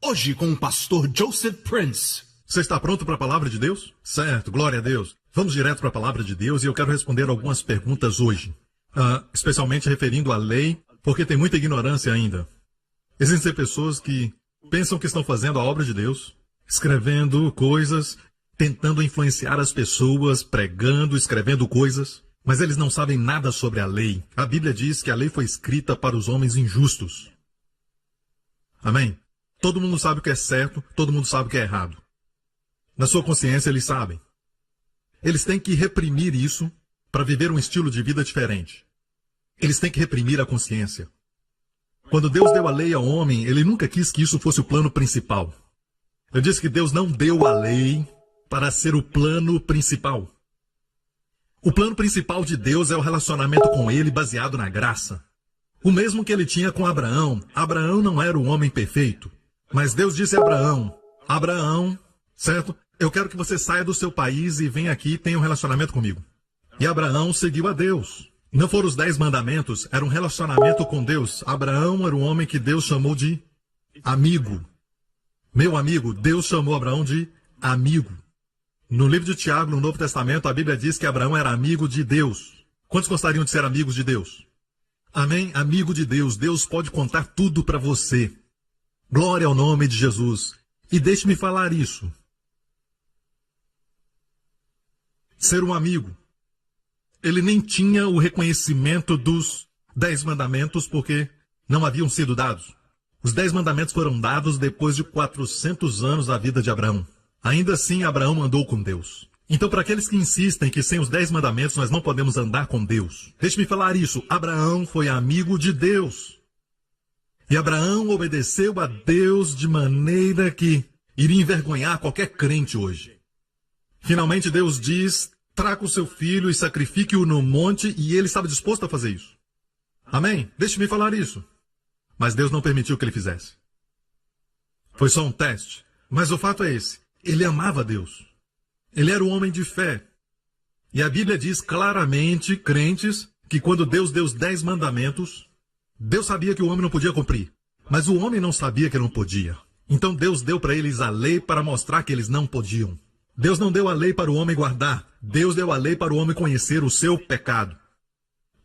Hoje com o pastor Joseph Prince. Você está pronto para a palavra de Deus? Certo, glória a Deus. Vamos direto para a palavra de Deus e eu quero responder algumas perguntas hoje. Especialmente referindo à lei, porque tem muita ignorância ainda. Existem pessoas que pensam que estão fazendo a obra de Deus, escrevendo coisas, tentando influenciar as pessoas, pregando, escrevendo coisas, mas eles não sabem nada sobre a lei. A Bíblia diz que a lei foi escrita para os homens injustos. Amém? Todo mundo sabe o que é certo, todo mundo sabe o que é errado. Na sua consciência eles sabem. Eles têm que reprimir isso para viver um estilo de vida diferente. Eles têm que reprimir a consciência. Quando Deus deu a lei ao homem, ele nunca quis que isso fosse o plano principal. Eu disse que Deus não deu a lei para ser o plano principal. O plano principal de Deus é o relacionamento com ele baseado na graça. O mesmo que ele tinha com Abraão. Abraão não era o homem perfeito. Mas Deus disse a Abraão, Abraão, certo? Eu quero que você saia do seu país e venha aqui e tenha um relacionamento comigo. E Abraão seguiu a Deus. Não foram os 10 mandamentos, era um relacionamento com Deus. Abraão era um homem que Deus chamou de amigo. Meu amigo, Deus chamou Abraão de amigo. No livro de Tiago, no Novo Testamento, a Bíblia diz que Abraão era amigo de Deus. Quantos gostariam de ser amigos de Deus? Amém? Amigo de Deus. Deus pode contar tudo para você. Glória ao nome de Jesus. E deixe-me falar isso. Ser um amigo. Ele nem tinha o reconhecimento dos 10 mandamentos porque não haviam sido dados. Os 10 mandamentos foram dados depois de 400 anos da vida de Abraão. Ainda assim, Abraão andou com Deus. Então, para aqueles que insistem que sem os 10 mandamentos nós não podemos andar com Deus, deixe-me falar isso. Abraão foi amigo de Deus. E Abraão obedeceu a Deus de maneira que iria envergonhar qualquer crente hoje. Finalmente Deus diz, traga o seu filho e sacrifique-o no monte, e ele estava disposto a fazer isso. Amém? Deixe-me falar isso. Mas Deus não permitiu que ele fizesse. Foi só um teste. Mas o fato é esse. Ele amava Deus. Ele era um homem de fé. E a Bíblia diz claramente, crentes, que quando Deus deu os 10 mandamentos, Deus sabia que o homem não podia cumprir, mas o homem não sabia que não podia. Então Deus deu para eles a lei para mostrar que eles não podiam. Deus não deu a lei para o homem guardar. Deus deu a lei para o homem conhecer o seu pecado.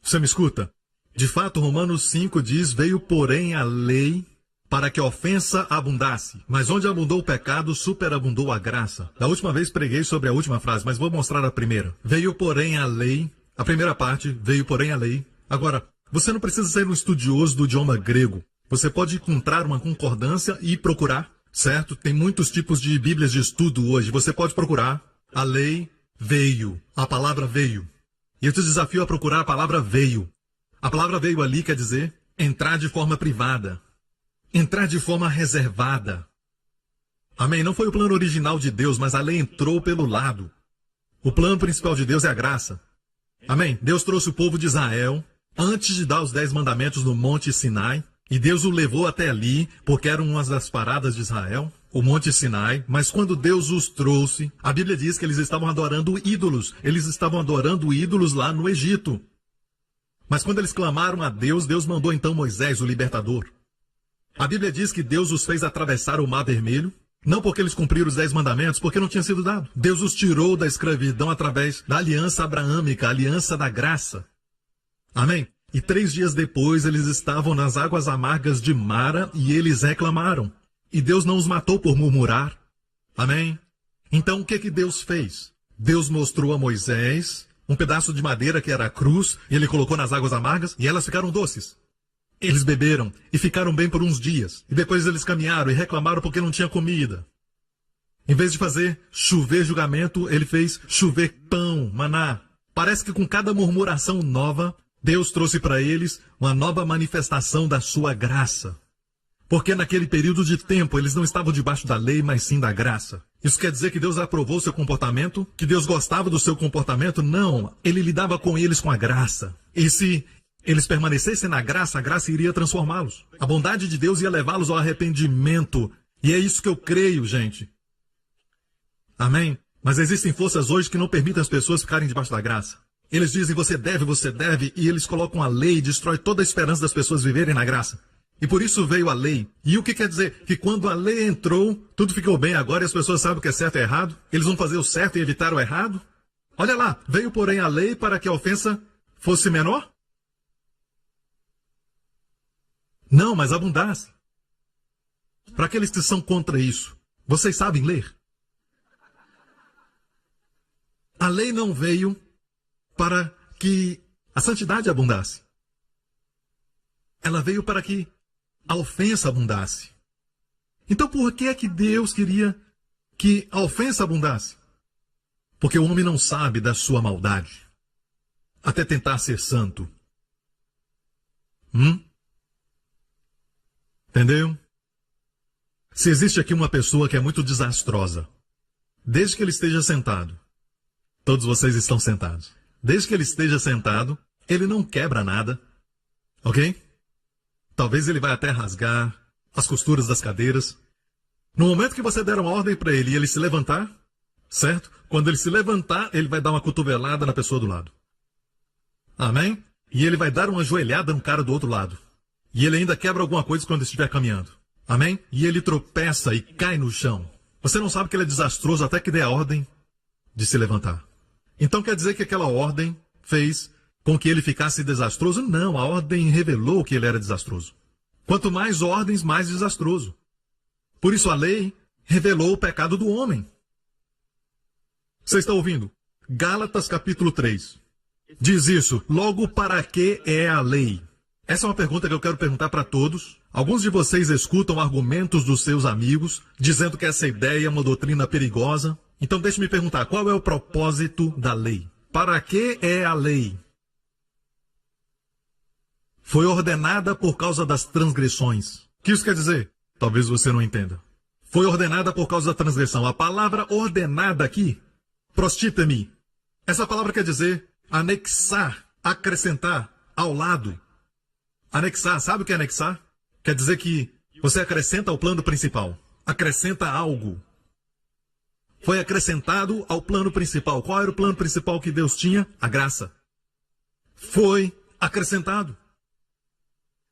Você me escuta? De fato, Romanos 5 diz, veio porém a lei para que a ofensa abundasse. Mas onde abundou o pecado, superabundou a graça. Da última vez preguei sobre a última frase, mas vou mostrar a primeira. Veio porém a lei, a primeira parte, veio porém a lei. Agora, você não precisa ser um estudioso do idioma grego. Você pode encontrar uma concordância e procurar, certo? Tem muitos tipos de bíblias de estudo hoje. Você pode procurar. A lei veio. A palavra veio. E eu te desafio a procurar a palavra veio. A palavra veio ali quer dizer entrar de forma privada. Entrar de forma reservada. Amém? Não foi o plano original de Deus, mas a lei entrou pelo lado. O plano principal de Deus é a graça. Amém? Deus trouxe o povo de Israel antes de dar os 10 mandamentos no Monte Sinai, e Deus o levou até ali, porque era uma das paradas de Israel, o Monte Sinai, mas quando Deus os trouxe, a Bíblia diz que eles estavam adorando ídolos, eles estavam adorando ídolos lá no Egito. Mas quando eles clamaram a Deus, Deus mandou então Moisés, o libertador. A Bíblia diz que Deus os fez atravessar o Mar Vermelho, não porque eles cumpriram os 10 mandamentos, porque não tinha sido dado. Deus os tirou da escravidão através da aliança abraâmica, a aliança da graça. Amém? E 3 dias depois eles estavam nas águas amargas de Mara e eles reclamaram. E Deus não os matou por murmurar. Amém? Então o que Deus fez? Deus mostrou a Moisés um pedaço de madeira que era a cruz e ele colocou nas águas amargas e elas ficaram doces. Eles beberam e ficaram bem por uns dias. E depois eles caminharam e reclamaram porque não tinha comida. Em vez de fazer chover julgamento, ele fez chover pão, maná. Parece que com cada murmuração nova, Deus trouxe para eles uma nova manifestação da sua graça. Porque naquele período de tempo eles não estavam debaixo da lei, mas sim da graça. Isso quer dizer que Deus aprovou seu comportamento? Que Deus gostava do seu comportamento? Não, ele lidava com eles com a graça. E se eles permanecessem na graça, a graça iria transformá-los. A bondade de Deus ia levá-los ao arrependimento. E é isso que eu creio, gente. Amém? Mas existem forças hoje que não permitem as pessoas ficarem debaixo da graça. Eles dizem você deve, e eles colocam a lei e destrói toda a esperança das pessoas viverem na graça. E por isso veio a lei. E o que quer dizer? Que quando a lei entrou, tudo ficou bem agora e as pessoas sabem o que é certo e errado? Eles vão fazer o certo e evitar o errado? Olha lá, veio porém a lei para que a ofensa fosse menor? Não, mas abundasse. Para aqueles que são contra isso, vocês sabem ler? A lei não veio para que a santidade abundasse. Ela veio para que a ofensa abundasse. Então por que é que Deus queria que a ofensa abundasse? Porque o homem não sabe da sua maldade, até tentar ser santo. Entendeu? Se existe aqui uma pessoa que é muito desastrosa, desde que ele esteja sentado, todos vocês estão sentados, desde que ele esteja sentado, ele não quebra nada, ok? Talvez ele vai até rasgar as costuras das cadeiras. No momento que você der uma ordem para ele e ele se levantar, certo? Quando ele se levantar, ele vai dar uma cotovelada na pessoa do lado. Amém? E ele vai dar uma joelhada no cara do outro lado. E ele ainda quebra alguma coisa quando estiver caminhando. Amém? E ele tropeça e cai no chão. Você não sabe que ele é desastroso até que dê a ordem de se levantar. Então quer dizer que aquela ordem fez com que ele ficasse desastroso? Não, a ordem revelou que ele era desastroso. Quanto mais ordens, mais desastroso. Por isso a lei revelou o pecado do homem. Você está ouvindo? Gálatas capítulo 3. Diz isso. Logo, para que é a lei? Essa é uma pergunta que eu quero perguntar para todos. Alguns de vocês escutam argumentos dos seus amigos, dizendo que essa ideia é uma doutrina perigosa. Então deixe-me perguntar, qual é o propósito da lei? Para que é a lei? Foi ordenada por causa das transgressões. O que isso quer dizer? Talvez você não entenda. Foi ordenada por causa da transgressão. A palavra ordenada aqui, prostite-me. Essa palavra quer dizer anexar, acrescentar, ao lado. Anexar, sabe o que é anexar? Quer dizer que você acrescenta ao plano principal. Acrescenta algo. Foi acrescentado ao plano principal. Qual era o plano principal que Deus tinha? A graça. Foi acrescentado.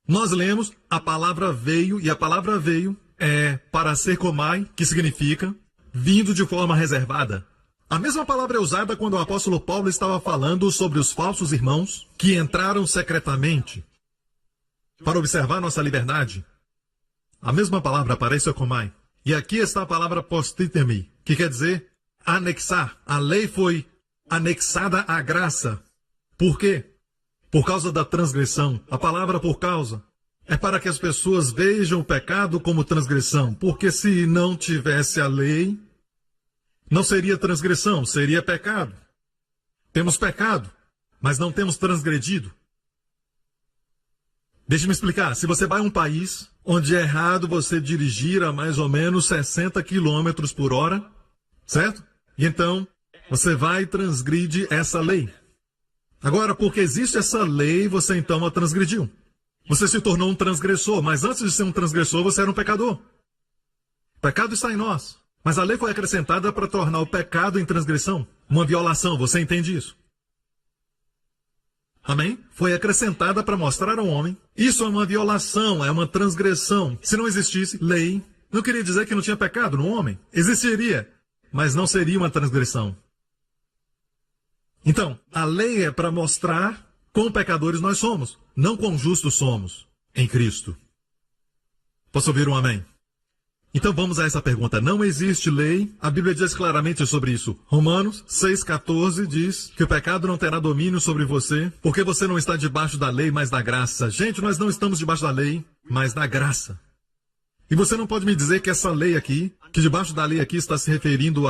Nós lemos, a palavra veio, e a palavra veio é para ser comai, que significa vindo de forma reservada. A mesma palavra é usada quando o apóstolo Paulo estava falando sobre os falsos irmãos que entraram secretamente para observar nossa liberdade. A mesma palavra aparece comai. E aqui está a palavra postitemi, que quer dizer anexar. A lei foi anexada à graça. Por quê? Por causa da transgressão. A palavra por causa é para que as pessoas vejam o pecado como transgressão. Porque se não tivesse a lei, não seria transgressão, seria pecado. Temos pecado, mas não temos transgredido. Deixe-me explicar. Se você vai a um país onde é errado você dirigir a mais ou menos 60 km por hora, certo? E então, você vai e transgride essa lei. Agora, porque existe essa lei, você então a transgrediu. Você se tornou um transgressor, mas antes de ser um transgressor, você era um pecador. O pecado está em nós. Mas a lei foi acrescentada para tornar o pecado em transgressão. Uma violação, você entende isso? Amém? Foi acrescentada para mostrar ao homem. Isso é uma violação, é uma transgressão. Se não existisse lei, não queria dizer que não tinha pecado no homem. Existiria, mas não seria uma transgressão. Então, a lei é para mostrar quão pecadores nós somos, não quão justos somos em Cristo. Posso ouvir um amém? Então vamos a essa pergunta. Não existe lei? A Bíblia diz claramente sobre isso. Romanos 6,14 diz que o pecado não terá domínio sobre você, porque você não está debaixo da lei, mas da graça. Gente, nós não estamos debaixo da lei, mas da graça. E você não pode me dizer que essa lei aqui, que debaixo da lei aqui está se referindo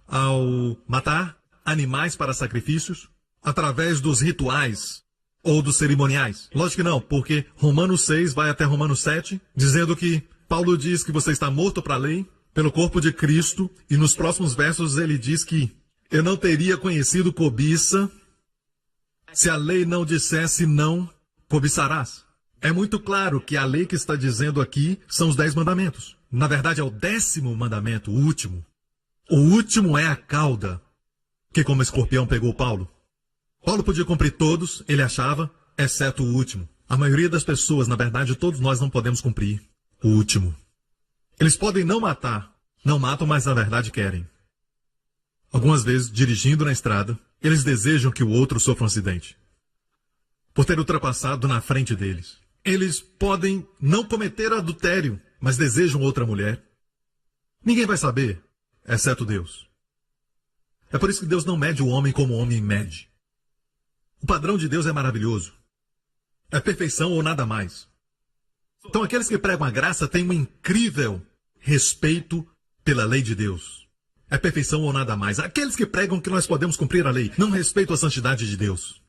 ao matar animais para sacrifícios, através dos rituais ou dos cerimoniais. Lógico que não, porque Romanos 6 vai até Romanos 7, dizendo que Paulo diz que você está morto para a lei, pelo corpo de Cristo, e nos próximos versos ele diz que eu não teria conhecido cobiça se a lei não dissesse não cobiçarás. É muito claro que a lei que está dizendo aqui são os 10 mandamentos. Na verdade é o 10º mandamento, o último. O último é a cauda, que como escorpião pegou Paulo. Paulo podia cumprir todos, ele achava, exceto o último. A maioria das pessoas, na verdade, todos nós não podemos cumprir o último. Eles podem não matar, não matam, mas na verdade querem. Algumas vezes, dirigindo na estrada, eles desejam que o outro sofra um acidente, por ter ultrapassado na frente deles. Eles podem não cometer adultério, mas desejam outra mulher. Ninguém vai saber, exceto Deus. É por isso que Deus não mede o homem como o homem mede. O padrão de Deus é maravilhoso. É perfeição ou nada mais. Então aqueles que pregam a graça têm um incrível respeito pela lei de Deus. É perfeição ou nada mais. Aqueles que pregam que nós podemos cumprir a lei não respeitam a santidade de Deus.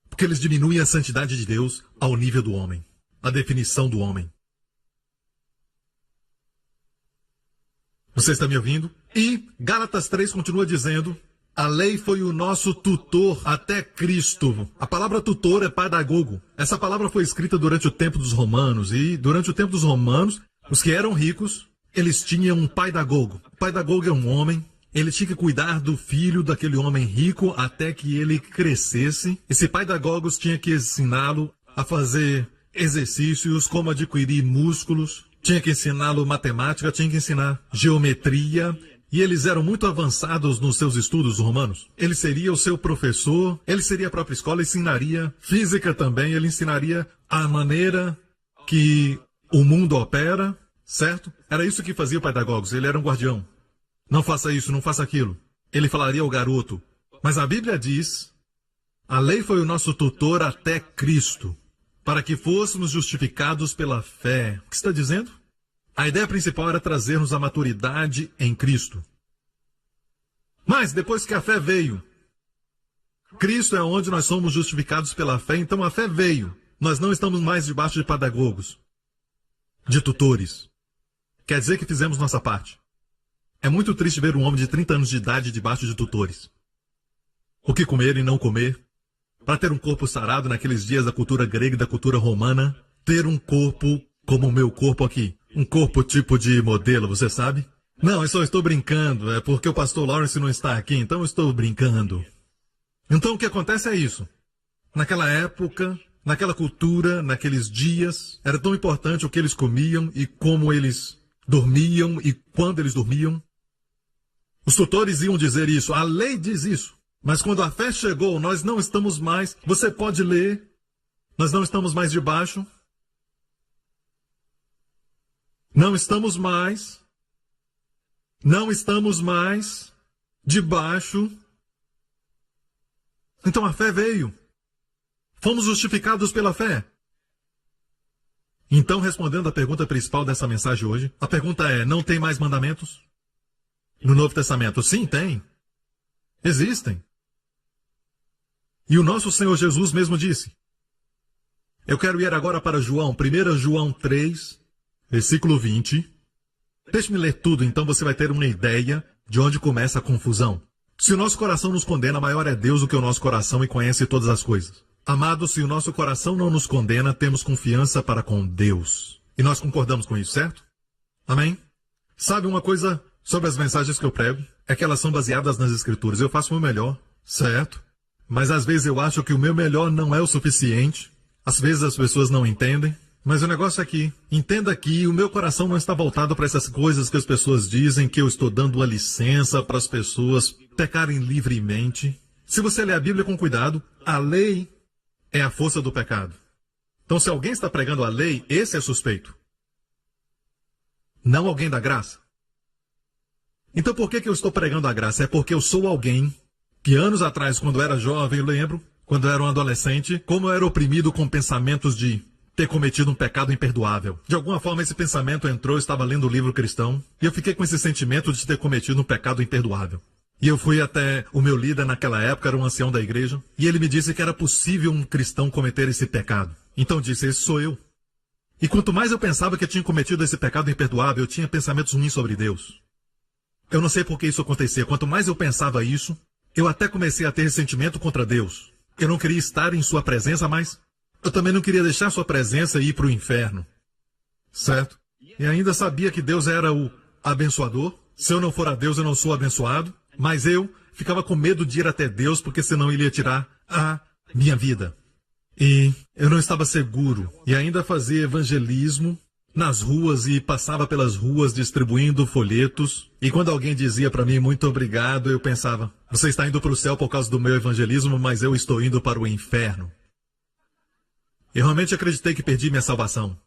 Porque eles diminuem a santidade de Deus ao nível do homem. A definição do homem. Você está me ouvindo? E Gálatas 3 continua dizendo: a lei foi o nosso tutor até Cristo. A palavra tutor é pedagogo. Essa palavra foi escrita durante o tempo dos romanos. E durante o tempo dos romanos, os que eram ricos, eles tinham um pedagogo. O pedagogo é um homem. Ele tinha que cuidar do filho daquele homem rico até que ele crescesse. Esse pedagogo tinha que ensiná-lo a fazer exercícios, como adquirir músculos. Tinha que ensiná-lo matemática, tinha que ensinar geometria. E eles eram muito avançados nos seus estudos romanos. Ele seria o seu professor, ele seria a própria escola, ensinaria física também, ele ensinaria a maneira que o mundo opera, certo? Era isso que fazia o pedagogos, ele era um guardião. Não faça isso, não faça aquilo. Ele falaria ao garoto. Mas a Bíblia diz, a lei foi o nosso tutor até Cristo, para que fôssemos justificados pela fé. O que está dizendo? A ideia principal era trazermos a maturidade em Cristo. Mas depois que a fé veio, Cristo é onde nós somos justificados pela fé, então a fé veio. Nós não estamos mais debaixo de pedagogos, de tutores. Quer dizer que fizemos nossa parte. É muito triste ver um homem de 30 anos de idade debaixo de tutores. O que comer e não comer, para ter um corpo sarado naqueles dias da cultura grega e da cultura romana, ter um corpo como o meu corpo aqui. Um corpo tipo de modelo, você sabe? Não, eu só estou brincando. É porque o pastor Lawrence não está aqui, então eu estou brincando. Então o que acontece é isso. Naquela época, naquela cultura, naqueles dias, era tão importante o que eles comiam e como eles dormiam e quando eles dormiam. Os tutores iam dizer isso, a lei diz isso. Mas quando a fé chegou, nós não estamos mais, você pode ler, nós não estamos mais debaixo. Não estamos mais debaixo. Então a fé veio. Fomos justificados pela fé. Então, respondendo à pergunta principal dessa mensagem hoje, a pergunta é, não tem mais mandamentos? No Novo Testamento, sim, tem. Existem. E o nosso Senhor Jesus mesmo disse. Eu quero ir agora para João, 1 João 3, versículo 20. Deixe-me ler tudo, então você vai ter uma ideia de onde começa a confusão. Se o nosso coração nos condena, maior é Deus do que o nosso coração e conhece todas as coisas. Amados, se o nosso coração não nos condena, temos confiança para com Deus. E nós concordamos com isso, certo? Amém? Sabe uma coisa sobre as mensagens que eu prego? É que elas são baseadas nas Escrituras. Eu faço o meu melhor, certo? Mas às vezes eu acho que o meu melhor não é o suficiente. Às vezes as pessoas não entendem. Mas o negócio é que, entenda que o meu coração não está voltado para essas coisas que as pessoas dizem, que eu estou dando uma licença para as pessoas pecarem livremente. Se você ler a Bíblia com cuidado, a lei é a força do pecado. Então, se alguém está pregando a lei, esse é suspeito. Não alguém da graça. Então, por que eu estou pregando a graça? É porque eu sou alguém que anos atrás, quando era jovem, eu lembro, quando eu era um adolescente, como eu era oprimido com pensamentos de ter cometido um pecado imperdoável. De alguma forma, esse pensamento entrou, eu estava lendo o livro cristão, e eu fiquei com esse sentimento de ter cometido um pecado imperdoável. E eu fui até o meu líder naquela época, era um ancião da igreja, e ele me disse que era possível um cristão cometer esse pecado. Então disse, esse sou eu. E quanto mais eu pensava que eu tinha cometido esse pecado imperdoável, eu tinha pensamentos ruins sobre Deus. Eu não sei por que isso acontecia. Quanto mais eu pensava isso, eu até comecei a ter ressentimento contra Deus. Eu não queria estar em sua presença, mas eu também não queria deixar sua presença e ir para o inferno. Certo? E ainda sabia que Deus era o abençoador. Se eu não for a Deus, eu não sou abençoado. Mas eu ficava com medo de ir até Deus, porque senão ele ia tirar a minha vida. E eu não estava seguro. E ainda fazia evangelismo nas ruas e passava pelas ruas distribuindo folhetos. E quando alguém dizia para mim, muito obrigado, eu pensava, você está indo para o céu por causa do meu evangelismo, mas eu estou indo para o inferno. Eu realmente acreditei que perdi minha salvação.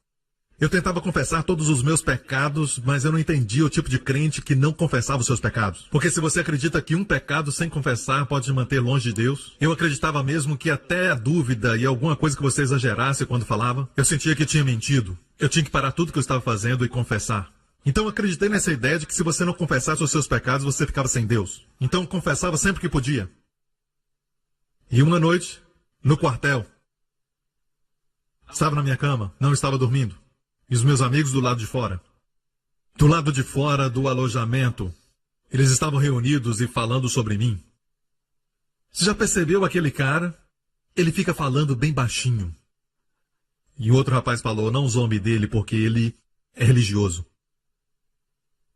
Eu tentava confessar todos os meus pecados, mas eu não entendia o tipo de crente que não confessava os seus pecados. Porque se você acredita que um pecado sem confessar pode te manter longe de Deus, eu acreditava mesmo que até a dúvida e alguma coisa que você exagerasse quando falava, eu sentia que tinha mentido. Eu tinha que parar tudo que eu estava fazendo e confessar. Então eu acreditei nessa ideia de que se você não confessasse os seus pecados, você ficava sem Deus. Então eu confessava sempre que podia. E uma noite, no quartel, estava na minha cama, não estava dormindo. E os meus amigos do lado de fora. Do lado de fora do alojamento, eles estavam reunidos e falando sobre mim. Você já percebeu aquele cara? Ele fica falando bem baixinho. E o outro rapaz falou, não zombe dele porque ele é religioso.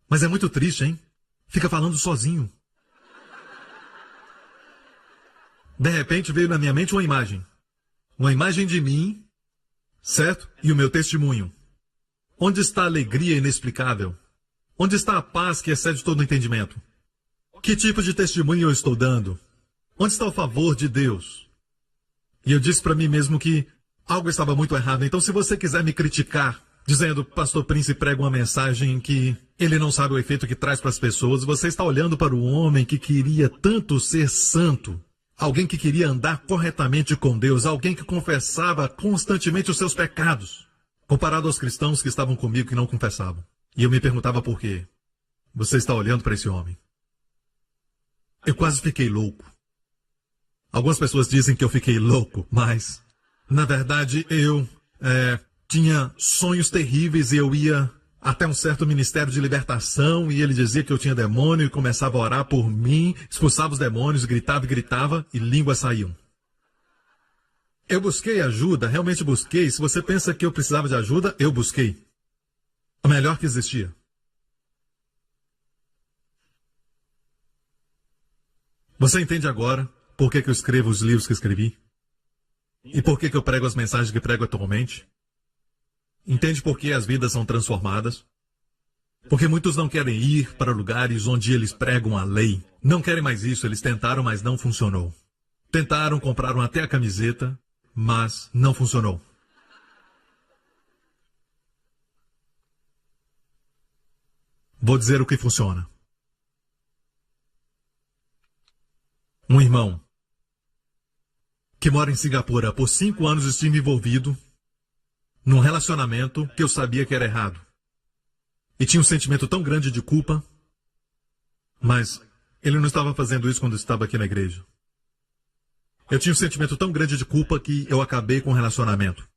Mas é muito triste, hein? Fica falando sozinho. De repente veio na minha mente uma imagem. Uma imagem de mim, certo? E o meu testemunho. Onde está a alegria inexplicável? Onde está a paz que excede todo o entendimento? Que tipo de testemunho eu estou dando? Onde está o favor de Deus? E eu disse para mim mesmo que algo estava muito errado. Então, se você quiser me criticar, dizendo, Pastor Prince prega uma mensagem que ele não sabe o efeito que traz para as pessoas, você está olhando para o homem que queria tanto ser santo. Alguém que queria andar corretamente com Deus. Alguém que confessava constantemente os seus pecados. Comparado aos cristãos que estavam comigo que não confessavam. E eu me perguntava por quê. Você está olhando para esse homem. Eu quase fiquei louco. Algumas pessoas dizem que eu fiquei louco, mas, na verdade, eu tinha sonhos terríveis e eu ia até um certo ministério de libertação e ele dizia que eu tinha demônio e começava a orar por mim, expulsava os demônios, gritava e gritava e línguas saíam. Eu busquei ajuda, realmente busquei. Se você pensa que eu precisava de ajuda, eu busquei. A melhor que existia. Você entende agora por que eu escrevo os livros que escrevi? E por que eu prego as mensagens que prego atualmente? Entende por que as vidas são transformadas? Porque muitos não querem ir para lugares onde eles pregam a lei. Não querem mais isso, eles tentaram, mas não funcionou. Tentaram, compraram até a camiseta, mas não funcionou. Vou dizer o que funciona. Um irmão que mora em Singapura, por 5 anos estive envolvido num relacionamento que eu sabia que era errado. E tinha um sentimento tão grande de culpa, mas ele não estava fazendo isso quando estava aqui na igreja. Eu tinha um sentimento tão grande de culpa que eu acabei com o relacionamento.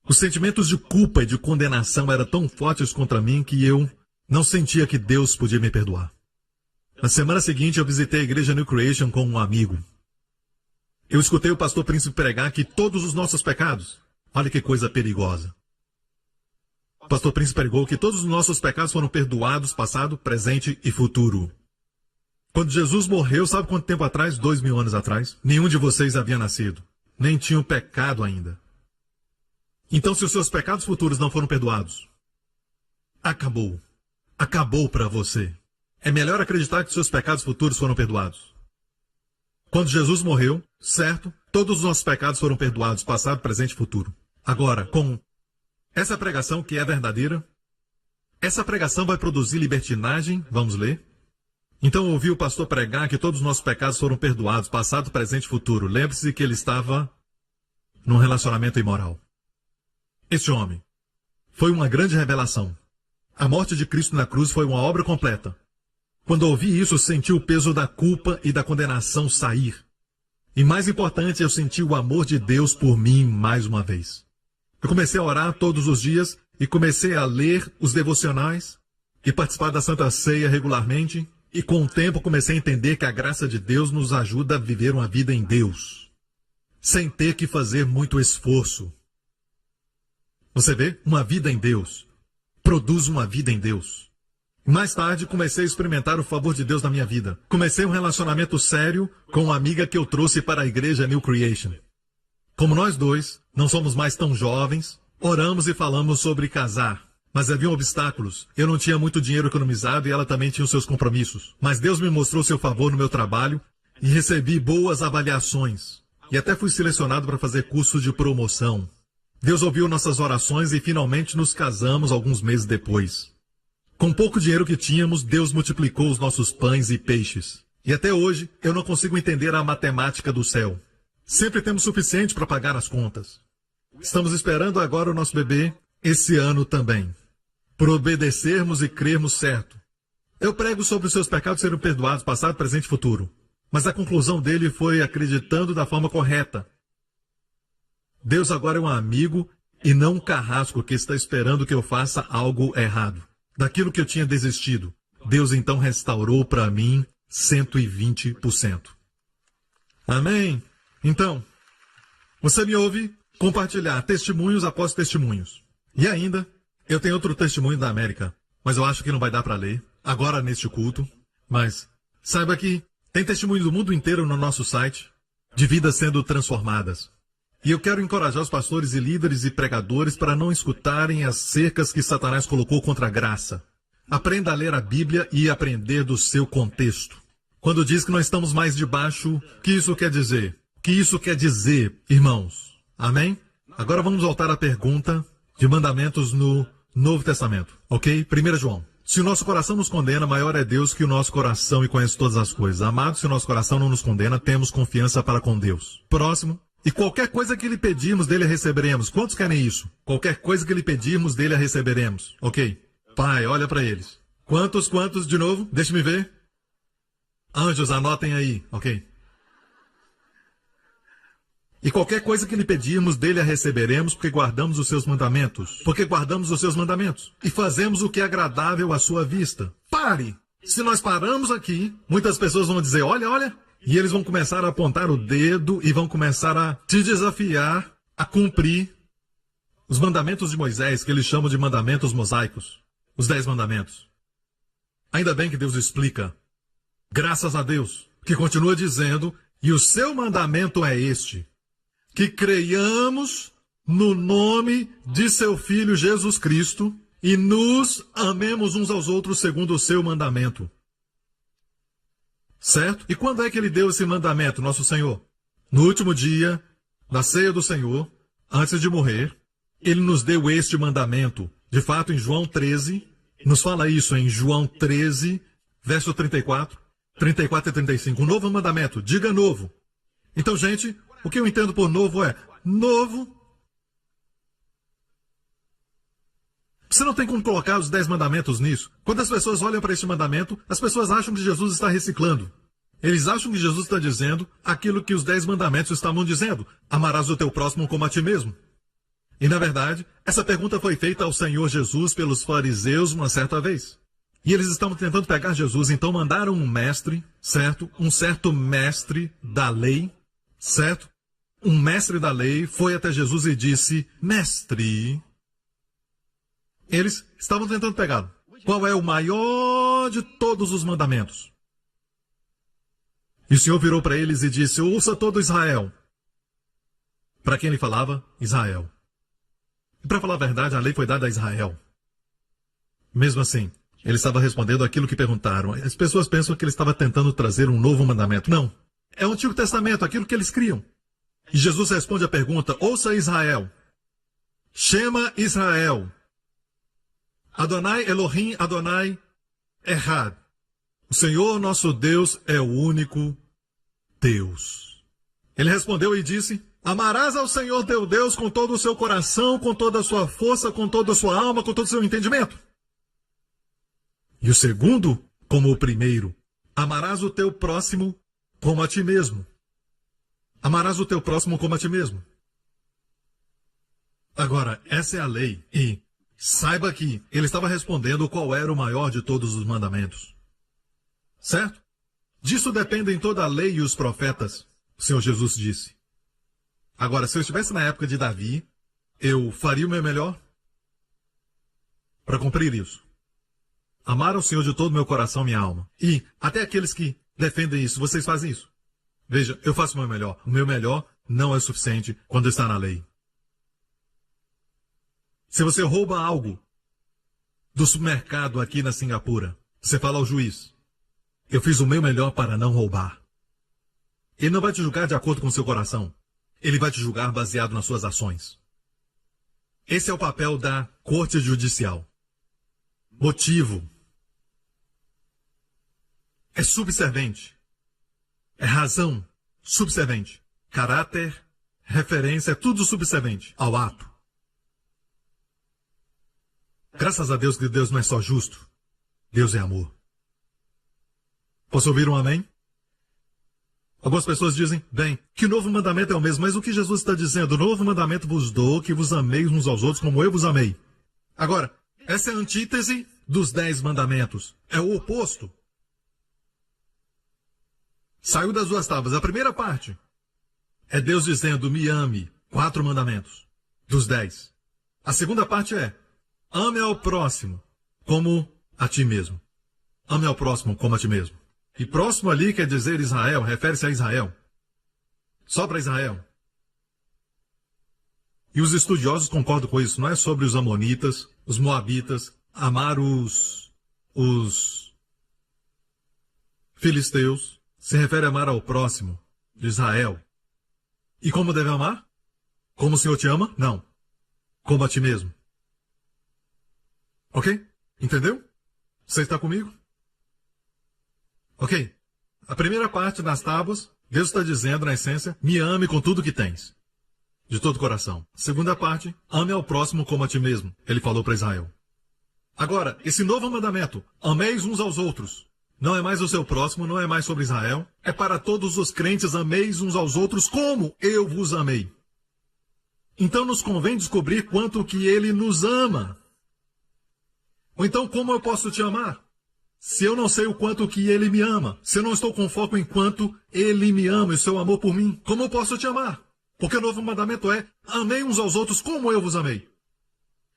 Os sentimentos de culpa e de condenação eram tão fortes contra mim que eu não sentia que Deus podia me perdoar. Na semana seguinte, eu visitei a igreja New Creation com um amigo. Eu escutei o pastor Prince pregar que todos os nossos pecados, olha que coisa perigosa. O pastor Prince pregou que todos os nossos pecados foram perdoados, passado, presente e futuro. Quando Jesus morreu, sabe quanto tempo atrás? 2000 anos atrás. Nenhum de vocês havia nascido. Nem tinham pecado ainda. Então, se os seus pecados futuros não foram perdoados, acabou. Acabou para você. É melhor acreditar que seus pecados futuros foram perdoados. Quando Jesus morreu, certo, todos os nossos pecados foram perdoados, passado, presente e futuro. Agora, com essa pregação que é verdadeira, essa pregação vai produzir libertinagem, vamos ler. Então eu ouvi o pastor pregar que todos os nossos pecados foram perdoados, passado, presente e futuro. Lembre-se que ele estava num relacionamento imoral. Este homem foi uma grande revelação. A morte de Cristo na cruz foi uma obra completa. Quando eu ouvi isso, eu senti o peso da culpa e da condenação sair. E mais importante, eu senti o amor de Deus por mim mais uma vez. Eu comecei a orar todos os dias e comecei a ler os devocionais e participar da Santa Ceia regularmente. E com o tempo comecei a entender que a graça de Deus nos ajuda a viver uma vida em Deus, sem ter que fazer muito esforço. Você vê? Uma vida em Deus produz uma vida em Deus. Mais tarde, comecei a experimentar o favor de Deus na minha vida. Comecei um relacionamento sério com uma amiga que eu trouxe para a igreja New Creation. Como nós dois não somos mais tão jovens, oramos e falamos sobre casar. Mas haviam obstáculos. Eu não tinha muito dinheiro economizado e ela também tinha os seus compromissos. Mas Deus me mostrou seu favor no meu trabalho e recebi boas avaliações. E até fui selecionado para fazer curso de promoção. Deus ouviu nossas orações e finalmente nos casamos alguns meses depois. Com pouco dinheiro que tínhamos, Deus multiplicou os nossos pães e peixes. E até hoje, eu não consigo entender a matemática do céu. Sempre temos suficiente para pagar as contas. Estamos esperando agora o nosso bebê, esse ano também. Por obedecermos e crermos certo. Eu prego sobre os seus pecados serem perdoados, passado, presente e futuro. Mas a conclusão dele foi acreditando da forma correta. Deus agora é um amigo e não um carrasco que está esperando que eu faça algo errado. Daquilo que eu tinha desistido, Deus então restaurou para mim 120%. Amém? Então, você me ouve compartilhar testemunhos após testemunhos. E ainda, eu tenho outro testemunho da América, mas eu acho que não vai dar para ler agora neste culto. Mas saiba que tem testemunho do mundo inteiro no nosso site, de vidas sendo transformadas. E eu quero encorajar os pastores e líderes e pregadores para não escutarem as cercas que Satanás colocou contra a graça. Aprenda a ler a Bíblia e aprender do seu contexto. Quando diz que nós estamos mais debaixo, o que isso quer dizer? O que isso quer dizer, irmãos? Amém? Agora vamos voltar à pergunta de mandamentos no Novo Testamento, ok? 1 João. Se o nosso coração nos condena, maior é Deus que o nosso coração e conhece todas as coisas. Amados, se o nosso coração não nos condena, temos confiança para com Deus. Próximo. E qualquer coisa que lhe pedirmos, dele a receberemos. Quantos querem isso? Qualquer coisa que lhe pedirmos, dele a receberemos. Ok. Pai, olha para eles. Quantos, de novo? Deixe-me ver. Anjos, anotem aí. Ok. E qualquer coisa que lhe pedirmos, dele a receberemos, porque guardamos os seus mandamentos. Porque guardamos os seus mandamentos. E fazemos o que é agradável à sua vista. Pare! Se nós paramos aqui, muitas pessoas vão dizer, olha. E eles vão começar a apontar o dedo e vão começar a te desafiar a cumprir os mandamentos de Moisés, que eles chamam de mandamentos mosaicos. Os 10 mandamentos. Ainda bem que Deus explica. Graças a Deus. Que continua dizendo, e o seu mandamento é este. Que creiamos no nome de seu Filho Jesus Cristo e nos amemos uns aos outros segundo o seu mandamento. Certo? E quando é que ele deu esse mandamento, nosso Senhor? No último dia da ceia do Senhor, antes de morrer, ele nos deu este mandamento. De fato, em João 13, nos fala isso em João 13, verso 34 e 35. Um novo mandamento, diga novo. Então, gente, o que eu entendo por novo é, novo. Você não tem como colocar os 10 mandamentos nisso. Quando as pessoas olham para este mandamento, as pessoas acham que Jesus está reciclando. Eles acham que Jesus está dizendo aquilo que os 10 mandamentos estavam dizendo. Amarás o teu próximo como a ti mesmo. E, na verdade, essa pergunta foi feita ao Senhor Jesus pelos fariseus uma certa vez. E eles estavam tentando pegar Jesus, então mandaram um mestre, certo? Um certo mestre da lei, certo? Um mestre da lei foi até Jesus e disse, mestre... Eles estavam tentando pegá-lo. Qual é o maior de todos os mandamentos? E o Senhor virou para eles e disse, ouça todo Israel. Para quem ele falava? Israel. E para falar a verdade, a lei foi dada a Israel. Mesmo assim, ele estava respondendo aquilo que perguntaram. As pessoas pensam que ele estava tentando trazer um novo mandamento. Não. É o Antigo Testamento, aquilo que eles criam. E Jesus responde a pergunta, ouça Israel. Shema Israel. Adonai Elohim, Adonai Echad. O Senhor nosso Deus é o único Deus. Ele respondeu e disse, amarás ao Senhor teu Deus com todo o seu coração, com toda a sua força, com toda a sua alma, com todo o seu entendimento. E o segundo, como o primeiro, amarás o teu próximo como a ti mesmo. Amarás o teu próximo como a ti mesmo. Agora, essa é a lei e... saiba que ele estava respondendo qual era o maior de todos os mandamentos. Certo? Disso dependem toda a lei e os profetas, o Senhor Jesus disse. Agora, se eu estivesse na época de Davi, eu faria o meu melhor para cumprir isso. Amar ao Senhor de todo o meu coração e minha alma. E até aqueles que defendem isso, vocês fazem isso. Veja, eu faço o meu melhor. O meu melhor não é suficiente quando está na lei. Se você rouba algo do supermercado aqui na Singapura, você fala ao juiz: eu fiz o meu melhor para não roubar. Ele não vai te julgar de acordo com o seu coração. Ele vai te julgar baseado nas suas ações. Esse é o papel da corte judicial. Motivo é subservente. É razão subservente. Caráter, referência, é tudo subservente ao ato. Graças a Deus que Deus não é só justo. Deus é amor. Posso ouvir um amém? Algumas pessoas dizem, bem, que o novo mandamento é o mesmo, mas o que Jesus está dizendo? O novo mandamento vos dou, que vos ameis uns aos outros como eu vos amei. Agora, essa é a antítese dos 10 mandamentos. É o oposto. Saiu das 2 tábuas. A primeira parte é Deus dizendo, me ame. 4 mandamentos dos 10. A segunda parte é, ame ao próximo como a ti mesmo. Ame ao próximo como a ti mesmo. E próximo ali quer dizer Israel, refere-se a Israel. Só para Israel. E os estudiosos concordam com isso. Não é sobre os amonitas, os moabitas, amar os filisteus. Se refere a amar ao próximo de Israel. E como deve amar? Como o Senhor te ama? Não. Como a ti mesmo. Ok? Entendeu? Você está comigo? Ok. A primeira parte das tábuas, Deus está dizendo, na essência, me ame com tudo que tens. De todo o coração. Segunda parte, ame ao próximo como a ti mesmo. Ele falou para Israel. Agora, esse novo mandamento, ameis uns aos outros. Não é mais o seu próximo, não é mais sobre Israel. É para todos os crentes, ameis uns aos outros como eu vos amei. Então nos convém descobrir quanto que ele nos ama. Ou então, como eu posso te amar? Se eu não sei o quanto que ele me ama, se eu não estou com foco em quanto ele me ama e o seu amor por mim, como eu posso te amar? Porque o novo mandamento é, amei uns aos outros como eu vos amei.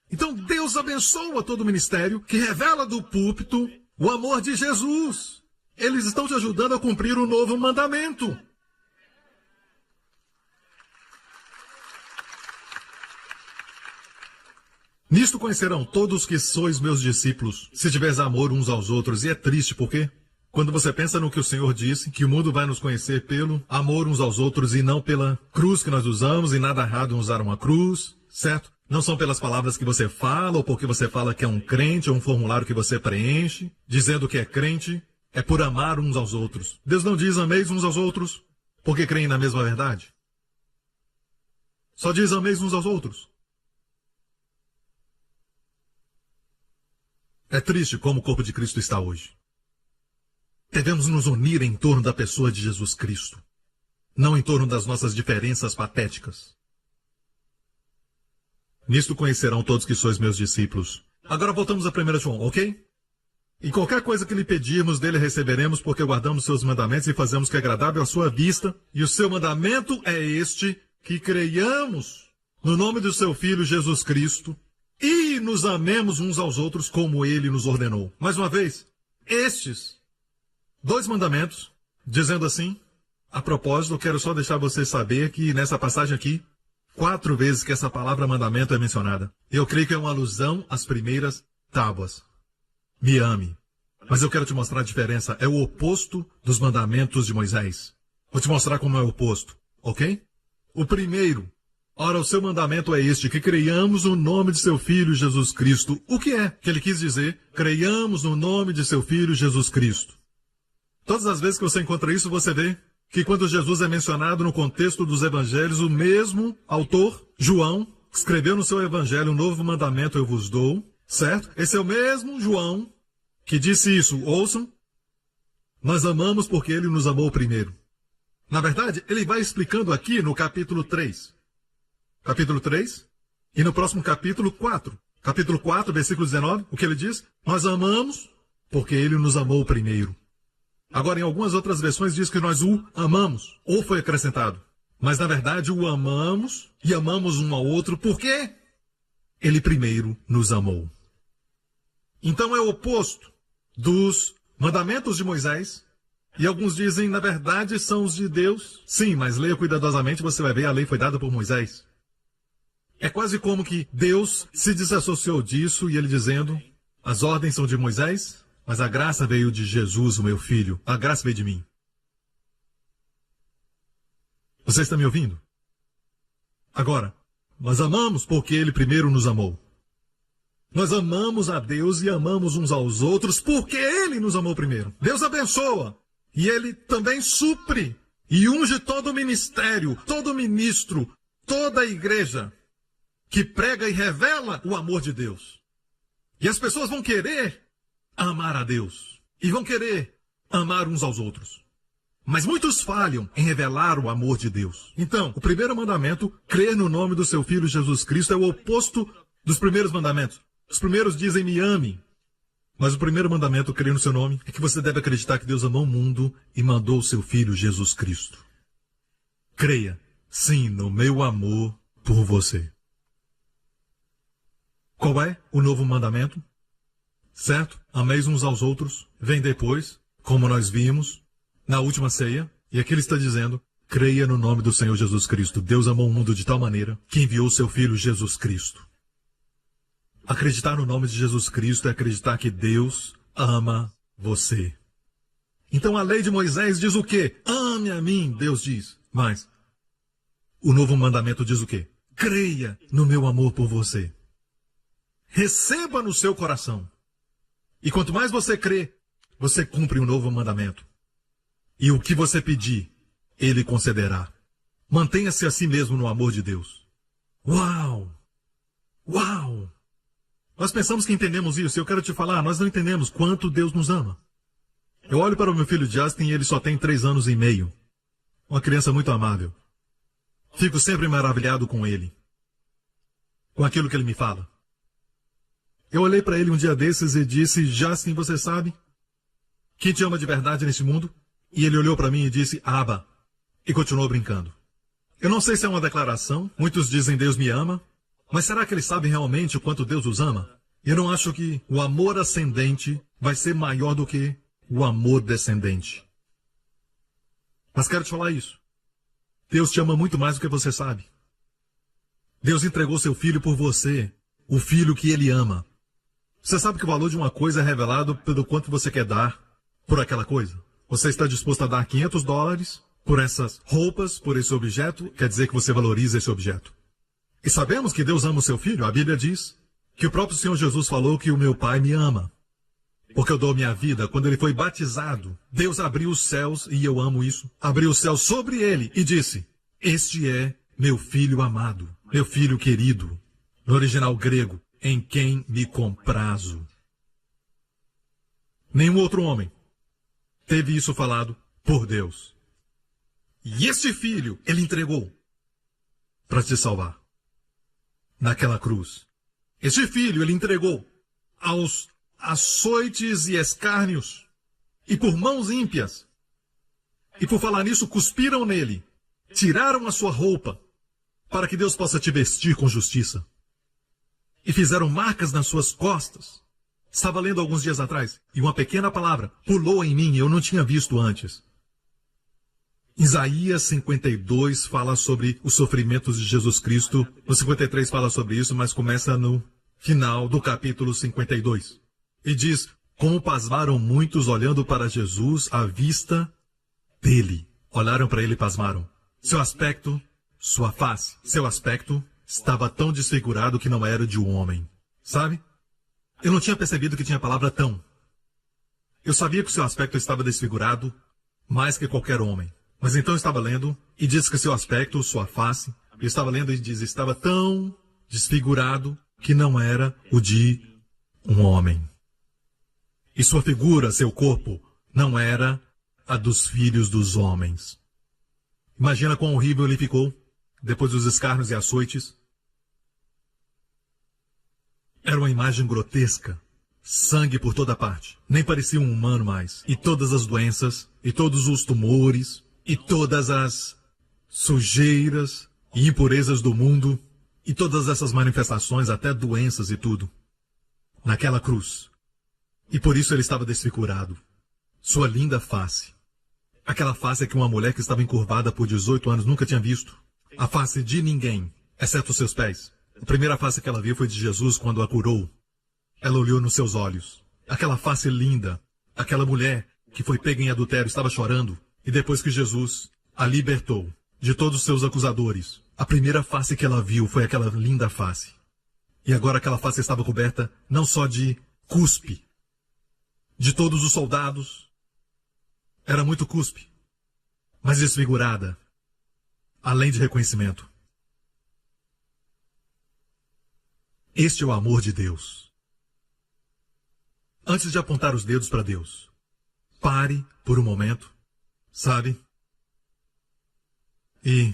Então Deus abençoa todo o ministério que revela do púlpito o amor de Jesus. Eles estão te ajudando a cumprir o novo mandamento. Nisto conhecerão todos que sois meus discípulos, se tiveres amor uns aos outros. E é triste, porque quando você pensa no que o Senhor disse, que o mundo vai nos conhecer pelo amor uns aos outros e não pela cruz que nós usamos, e nada errado em usar uma cruz, certo? Não são pelas palavras que você fala, ou porque você fala que é um crente, ou um formulário que você preenche, dizendo que é crente, é por amar uns aos outros. Deus não diz ameis uns aos outros, porque creem na mesma verdade. Só diz ameis uns aos outros. É triste como o corpo de Cristo está hoje. Devemos nos unir em torno da pessoa de Jesus Cristo, não em torno das nossas diferenças patéticas. Nisto conhecerão todos que sois meus discípulos. Agora voltamos a 1 João, ok? E qualquer coisa que lhe pedirmos dele receberemos, porque guardamos seus mandamentos e fazemos o que é agradável à sua vista. E o seu mandamento é este, que creiamos no nome do seu Filho Jesus Cristo, e nos amemos uns aos outros como ele nos ordenou. Mais uma vez, estes 2 mandamentos, dizendo assim, a propósito, eu quero só deixar você saber que nessa passagem aqui, 4 vezes que essa palavra mandamento é mencionada. Eu creio que é uma alusão às primeiras tábuas. Me ame. Mas eu quero te mostrar a diferença. É o oposto dos mandamentos de Moisés. Vou te mostrar como é o oposto, ok? O primeiro, ora, o seu mandamento é este, que creiamos no nome de seu Filho Jesus Cristo. O que é que ele quis dizer? Creiamos no nome de seu Filho Jesus Cristo. Todas as vezes que você encontra isso, você vê que quando Jesus é mencionado no contexto dos evangelhos, o mesmo autor, João, escreveu no seu evangelho, um novo mandamento eu vos dou, certo? Esse é o mesmo João que disse isso. Ouçam, nós amamos porque ele nos amou primeiro. Na verdade, ele vai explicando aqui no capítulo 3. Capítulo 3, e no próximo capítulo 4. Capítulo 4, versículo 19, o que ele diz? Nós amamos porque ele nos amou primeiro. Agora, em algumas outras versões diz que nós o amamos, ou foi acrescentado. Mas, na verdade, o amamos e amamos um ao outro porque ele primeiro nos amou. Então, é o oposto dos mandamentos de Moisés E alguns dizem, na verdade, são os de Deus. Sim, mas leia cuidadosamente, você vai ver, a lei foi dada por Moisés. É quase como que Deus se desassociou disso e ele dizendo, as ordens são de Moisés, mas a graça veio de Jesus, o meu filho. A graça veio de mim. Você está me ouvindo? Agora, nós amamos porque ele primeiro nos amou. Nós amamos a Deus e amamos uns aos outros porque ele nos amou primeiro. Deus abençoa. E ele também supre e unge todo o ministério, todo ministro, toda a igreja que prega e revela o amor de Deus. E as pessoas vão querer amar a Deus e vão querer amar uns aos outros. Mas muitos falham em revelar o amor de Deus. Então, o primeiro mandamento, crer no nome do seu Filho Jesus Cristo, é o oposto dos primeiros mandamentos. Os primeiros dizem, me ame. Mas o primeiro mandamento, crer no seu nome, é que você deve acreditar que Deus amou o mundo e mandou o seu Filho Jesus Cristo. Creia, sim, no meu amor por você. Qual é o novo mandamento? Certo? Ameis uns aos outros. Vem depois, como nós vimos na última ceia. E aqui ele está dizendo, creia no nome do Senhor Jesus Cristo. Deus amou o mundo de tal maneira que enviou o seu Filho Jesus Cristo. Acreditar no nome de Jesus Cristo é acreditar que Deus ama você. Então a lei de Moisés diz o quê? Ame a mim, Deus diz. Mas o novo mandamento diz o quê? Creia no meu amor por você. Receba no seu coração. E quanto mais você crê, você cumpre o novo mandamento. E o que você pedir, ele concederá. Mantenha-se a si mesmo no amor de Deus. Uau! Uau! Nós pensamos que entendemos isso, e eu quero te falar, nós não entendemos quanto Deus nos ama. Eu olho para o meu filho Justin e ele só tem 3 anos e meio. Uma criança muito amável. Fico sempre maravilhado com ele. Com aquilo que ele me fala. Eu olhei para ele um dia desses e disse, Justin, você sabe quem te ama de verdade nesse mundo? E ele olhou para mim e disse, Abba. E continuou brincando. Eu não sei se é uma declaração, muitos dizem Deus me ama. Mas será que eles sabem realmente o quanto Deus os ama? Eu não acho que o amor ascendente vai ser maior do que o amor descendente. Mas quero te falar isso. Deus te ama muito mais do que você sabe. Deus entregou seu filho por você, o filho que ele ama. Você sabe que o valor de uma coisa é revelado pelo quanto você quer dar por aquela coisa? Você está disposto a dar $500 por essas roupas, por esse objeto? Quer dizer que você valoriza esse objeto. E sabemos que Deus ama o seu filho. A Bíblia diz que o próprio Senhor Jesus falou que o meu Pai me ama. Porque eu dou minha vida. Quando ele foi batizado, Deus abriu os céus, e eu amo isso, abriu os céus sobre ele e disse, este é meu filho amado, meu filho querido. No original grego, em quem me comprazo. Nenhum outro homem teve isso falado por Deus. E este filho ele entregou para te salvar. Naquela cruz. Este filho ele entregou aos açoites e escárnios, e por mãos ímpias. E por falar nisso, cuspiram nele, tiraram a sua roupa, para que Deus possa te vestir com justiça. E fizeram marcas nas suas costas. Estava lendo alguns dias atrás, e uma pequena palavra pulou em mim, e eu não tinha visto antes. Isaías 52 fala sobre os sofrimentos de Jesus Cristo. No 53 fala sobre isso, mas começa no final do capítulo 52. E diz, como pasmaram muitos olhando para Jesus à vista dele. Olharam para ele e pasmaram. Seu aspecto, sua face, seu aspecto estava tão desfigurado que não era de um homem. Sabe? Eu não tinha percebido que tinha a palavra tão. Eu sabia que seu aspecto estava desfigurado mais que qualquer homem. Mas então eu estava lendo e diz que seu aspecto, sua face, eu estava lendo e diz, estava tão desfigurado que não era o de um homem. E sua figura, seu corpo, não era a dos filhos dos homens. Imagina quão horrível ele ficou, depois dos escárnios e açoites. Era uma imagem grotesca, sangue por toda parte. Nem parecia um humano mais. E todas as doenças, e todos os tumores, e todas as sujeiras e impurezas do mundo, e todas essas manifestações, até doenças e tudo, naquela cruz. E por isso ele estava desfigurado. Sua linda face Aquela face que uma mulher que estava encurvada por 18 anos nunca tinha visto. A face de ninguém, exceto os seus pés. A primeira face que ela viu foi de Jesus quando a curou. Ela olhou nos seus olhos. Aquela face linda, aquela mulher que foi pega em adultério estava chorando. E depois que Jesus a libertou de todos os seus acusadores, a primeira face que ela viu foi aquela linda face. E agora aquela face estava coberta não só de cuspe, de todos os soldados. Era muito cuspe, mas desfigurada, além de reconhecimento. Este é o amor de Deus. Antes de apontar os dedos para Deus, pare por um momento, sabe? E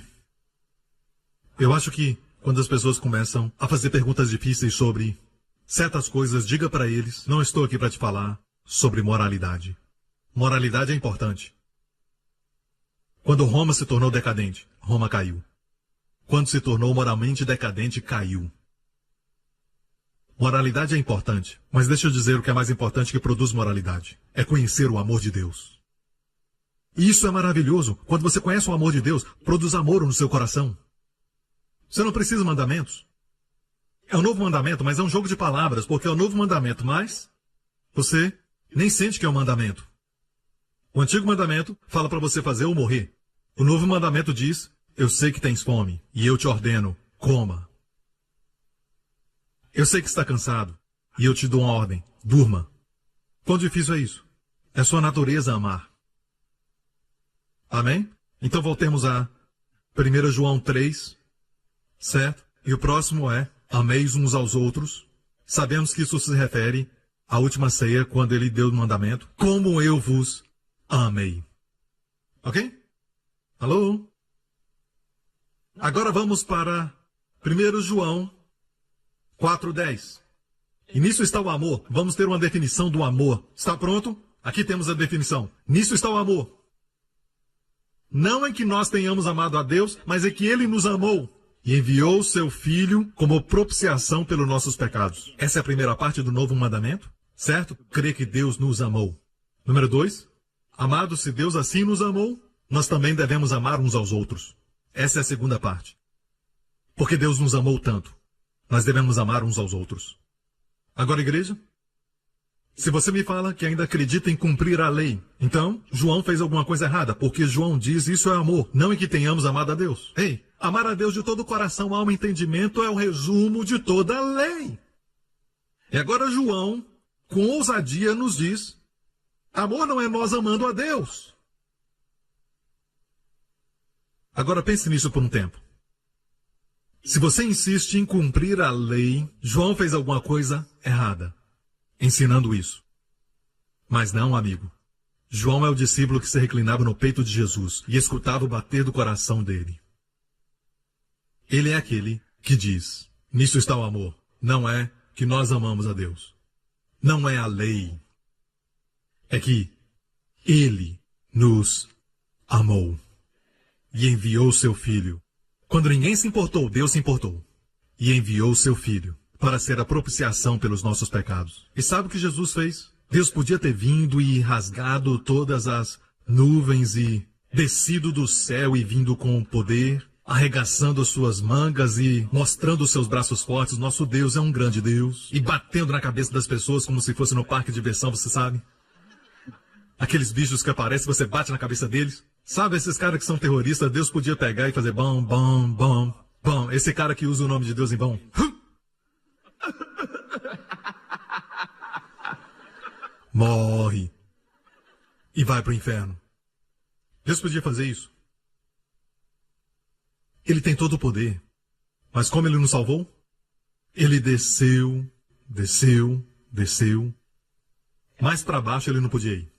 eu acho que quando as pessoas começam a fazer perguntas difíceis sobre certas coisas, diga para eles, não estou aqui para te falar sobre moralidade. Moralidade é importante. Quando Roma se tornou decadente, Roma caiu. Quando se tornou moralmente decadente, caiu. Moralidade é importante, mas deixa eu dizer o que é mais importante que produz moralidade. É conhecer o amor de Deus. E isso é maravilhoso. Quando você conhece o amor de Deus, produz amor no seu coração. Você não precisa de mandamentos. É um novo mandamento, mas é um jogo de palavras, porque é um novo mandamento, mas você nem sente que é um mandamento. O antigo mandamento fala para você fazer ou morrer. O novo mandamento diz, eu sei que tens fome, e eu te ordeno, coma. Eu sei que está cansado, e eu te dou uma ordem, durma. Quão difícil é isso? É sua natureza amar. Amém? Então voltemos a 1 João 3, certo? E o próximo é, ameis uns aos outros. Sabemos que isso se refere à última ceia, quando ele deu o mandamento, como eu vos amei. Ok? Alô? Agora vamos para 1 João 4:10. E nisso está o amor. Vamos ter uma definição do amor. Está pronto? Aqui temos a definição. Nisso está o amor. Não é que nós tenhamos amado a Deus, mas é que Ele nos amou e enviou seu Filho como propiciação pelos nossos pecados. Essa é a primeira parte do novo mandamento, certo? Crer que Deus nos amou. Número 2. Amados, se Deus assim nos amou, nós também devemos amar uns aos outros. Essa é a segunda parte. Porque Deus nos amou tanto, nós devemos amar uns aos outros. Agora, igreja, se você me fala que ainda acredita em cumprir a lei, então João fez alguma coisa errada, porque João diz isso é amor, não em que tenhamos amado a Deus. Ei, amar a Deus de todo o coração, alma e entendimento é o resumo de toda a lei. E agora João, com ousadia, nos diz, amor não é nós amando a Deus. Agora pense nisso por um tempo. Se você insiste em cumprir a lei, João fez alguma coisa errada, ensinando isso. Mas não, amigo. João é o discípulo que se reclinava no peito de Jesus e escutava o bater do coração dele. Ele é aquele que diz, nisso está o amor. Não é que nós amamos a Deus. Não é a lei. É que Ele nos amou e enviou seu Filho. Quando ninguém se importou, Deus se importou e enviou seu Filho para ser a propiciação pelos nossos pecados. E sabe o que Jesus fez? Deus podia ter vindo e rasgado todas as nuvens e descido do céu e vindo com poder, arregaçando as suas mangas e mostrando os seus braços fortes. Nosso Deus é um grande Deus. E batendo na cabeça das pessoas como se fosse no parque de diversão, você sabe? Aqueles bichos que aparecem, você bate na cabeça deles. Sabe, esses caras que são terroristas, Deus podia pegar e fazer bom, bom, bom, bom. Esse cara que usa o nome de Deus em vão. Morre. E vai para o inferno. Deus podia fazer isso. Ele tem todo o poder. Mas como ele nos salvou? Ele desceu, desceu, desceu. Mais para baixo ele não podia ir.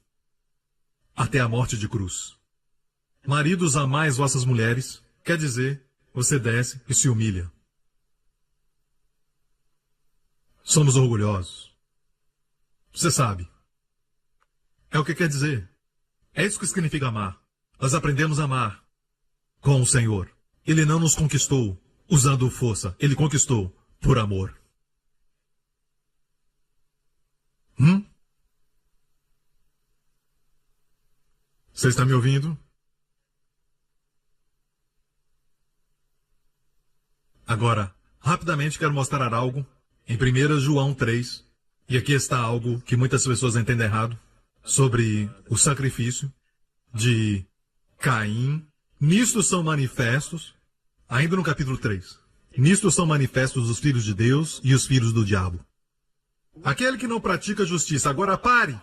Até a morte de cruz. Maridos, amais vossas mulheres, quer dizer, você desce e se humilha. Somos orgulhosos. Você sabe. É o que quer dizer. É isso que significa amar. Nós aprendemos a amar com o Senhor. Ele não nos conquistou usando força. Ele conquistou por amor. Você está me ouvindo? Agora, rapidamente quero mostrar algo em 1 João 3, e aqui está algo que muitas pessoas entendem errado, sobre o sacrifício de Caim. Nisto são manifestos, ainda no capítulo 3, nisto são manifestos os filhos de Deus e os filhos do diabo. Aquele que não pratica justiça. Agora pare!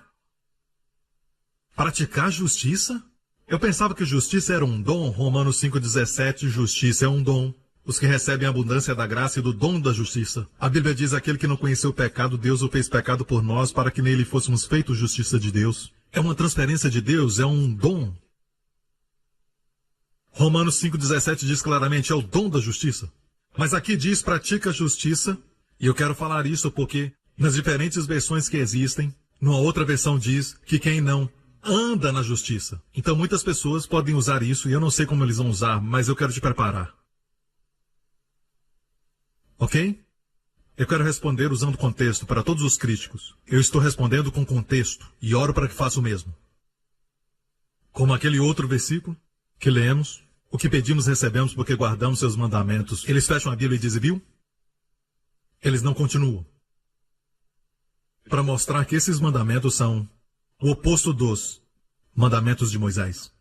Praticar justiça? Eu pensava que justiça era um dom. Romanos 5,17, justiça é um dom. Os que recebem a abundância da graça e do dom da justiça. A Bíblia diz: aquele que não conheceu o pecado, Deus o fez pecado por nós, para que nele fôssemos feitos justiça de Deus. É uma transferência de Deus, é um dom. Romanos 5,17 diz claramente, é o dom da justiça. Mas aqui diz, pratica a justiça, e eu quero falar isso porque, nas diferentes versões que existem, numa outra versão diz que quem não anda na justiça. Então muitas pessoas podem usar isso, e eu não sei como eles vão usar, mas eu quero te preparar. Ok? Eu quero responder usando contexto para todos os críticos. Eu estou respondendo com contexto e oro para que faça o mesmo. Como aquele outro versículo que lemos, o que pedimos recebemos porque guardamos seus mandamentos. Eles fecham a Bíblia e dizem, viu? Eles não continuam. Para mostrar que esses mandamentos são o oposto dos mandamentos de Moisés.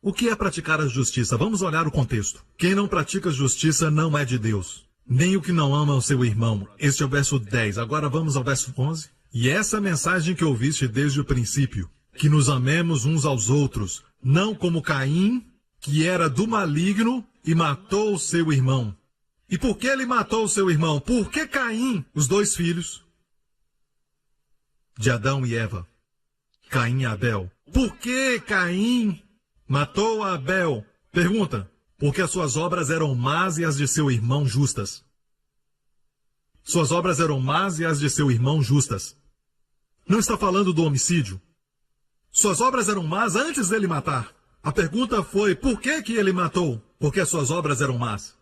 O que é praticar a justiça? Vamos olhar o contexto. Quem não pratica justiça não é de Deus. Nem o que não ama o seu irmão. Este é o verso 10. Agora vamos ao verso 11. E essa mensagem que ouviste desde o princípio, que nos amemos uns aos outros, não como Caim, que era do maligno e matou o seu irmão. E por que ele matou o seu irmão? Por que Caim, os dois filhos de Adão e Eva, Caim e Abel? Por que Caim matou Abel? Pergunta. Porque as suas obras eram más e as de seu irmão justas. Suas obras eram más e as de seu irmão justas. Não está falando do homicídio. Suas obras eram más antes dele matar. A pergunta foi, por que que ele matou? Porque as suas obras eram más.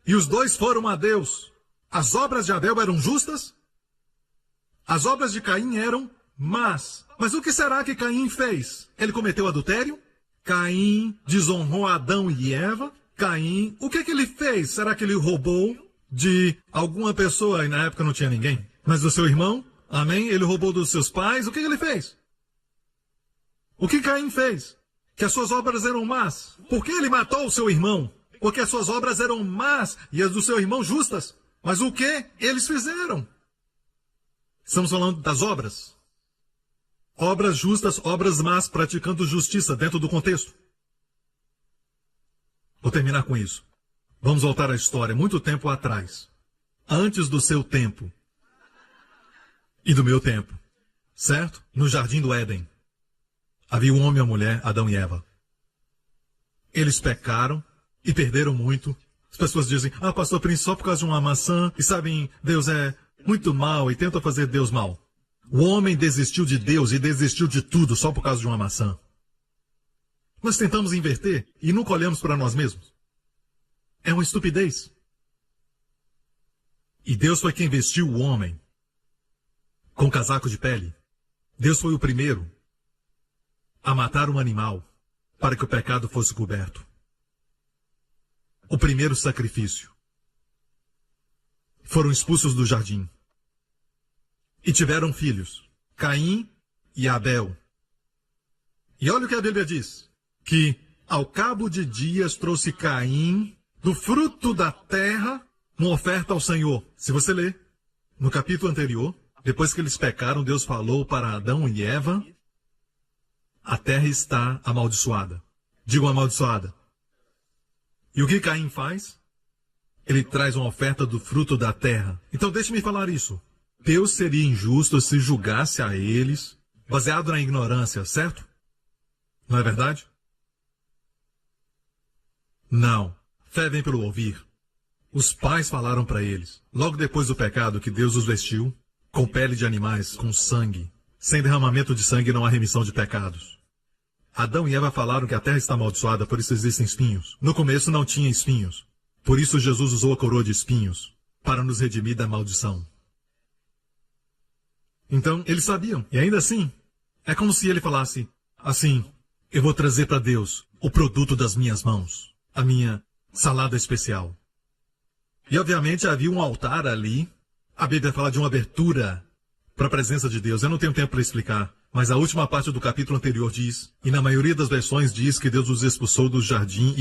E os dois foram a Deus. As obras de Abel eram justas? As obras de Caim eram más. Mas o que será que Caim fez? Ele cometeu adultério? Caim desonrou Adão e Eva. Caim, o que ele fez? Será que ele roubou de alguma pessoa? E na época não tinha ninguém. Mas do seu irmão? Amém? Ele roubou dos seus pais? O que ele fez? O que Caim fez? Que as suas obras eram más. Por que ele matou o seu irmão? Porque as suas obras eram más e as do seu irmão justas. Mas o que eles fizeram? Estamos falando das obras. Obras justas, obras más, praticando justiça dentro do contexto. Vou terminar com isso. Vamos voltar à história, muito tempo atrás. Antes do seu tempo. E do meu tempo. Certo? No jardim do Éden. Havia um homem e uma mulher, Adão e Eva. Eles pecaram e perderam muito. As pessoas dizem, pastor Prince, só por causa de uma maçã. E sabem, Deus é muito mau e tenta fazer Deus mal. O homem desistiu de Deus e desistiu de tudo só por causa de uma maçã. Nós tentamos inverter e nunca olhamos para nós mesmos. É uma estupidez. E Deus foi quem vestiu o homem com casaco de pele. Deus foi o primeiro a matar um animal para que o pecado fosse coberto. O primeiro sacrifício. Foram expulsos do jardim. E tiveram filhos, Caim e Abel. E olha o que a Bíblia diz, que ao cabo de dias trouxe Caim do fruto da terra uma oferta ao Senhor. Se você ler no capítulo anterior, depois que eles pecaram, Deus falou para Adão e Eva, a terra está amaldiçoada. Digam amaldiçoada. E o que Caim faz? Ele traz uma oferta do fruto da terra. Então deixe-me falar isso. Deus seria injusto se julgasse a eles, baseado na ignorância, certo? Não é verdade? Não. Fé vem pelo ouvir. Os pais falaram para eles, logo depois do pecado, que Deus os vestiu com pele de animais, com sangue. Sem derramamento de sangue não há remissão de pecados. Adão e Eva falaram que a terra está amaldiçoada, por isso existem espinhos. No começo não tinha espinhos. Por isso Jesus usou a coroa de espinhos, para nos redimir da maldição. Então, eles sabiam. E ainda assim, é como se ele falasse assim, Eu vou trazer para Deus o produto das minhas mãos, a minha salada especial. E obviamente havia um altar ali. A Bíblia fala de uma abertura para a presença de Deus. Eu não tenho tempo para explicar, mas a última parte do capítulo anterior diz, e na maioria das versões diz que Deus os expulsou do jardim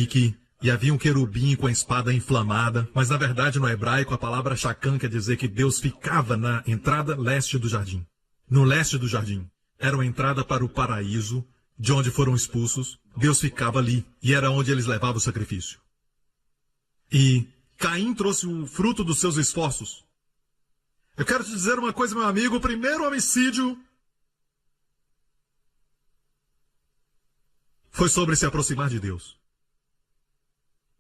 e havia um querubim com a espada inflamada, mas na verdade no hebraico a palavra Shacã quer dizer que Deus ficava na entrada leste do jardim. No leste do jardim era uma entrada para o paraíso, de onde foram expulsos. Deus ficava ali e era onde eles levavam o sacrifício. E Caim trouxe o fruto dos seus esforços. Eu quero te dizer uma coisa, meu amigo, o primeiro homicídio foi sobre se aproximar de Deus.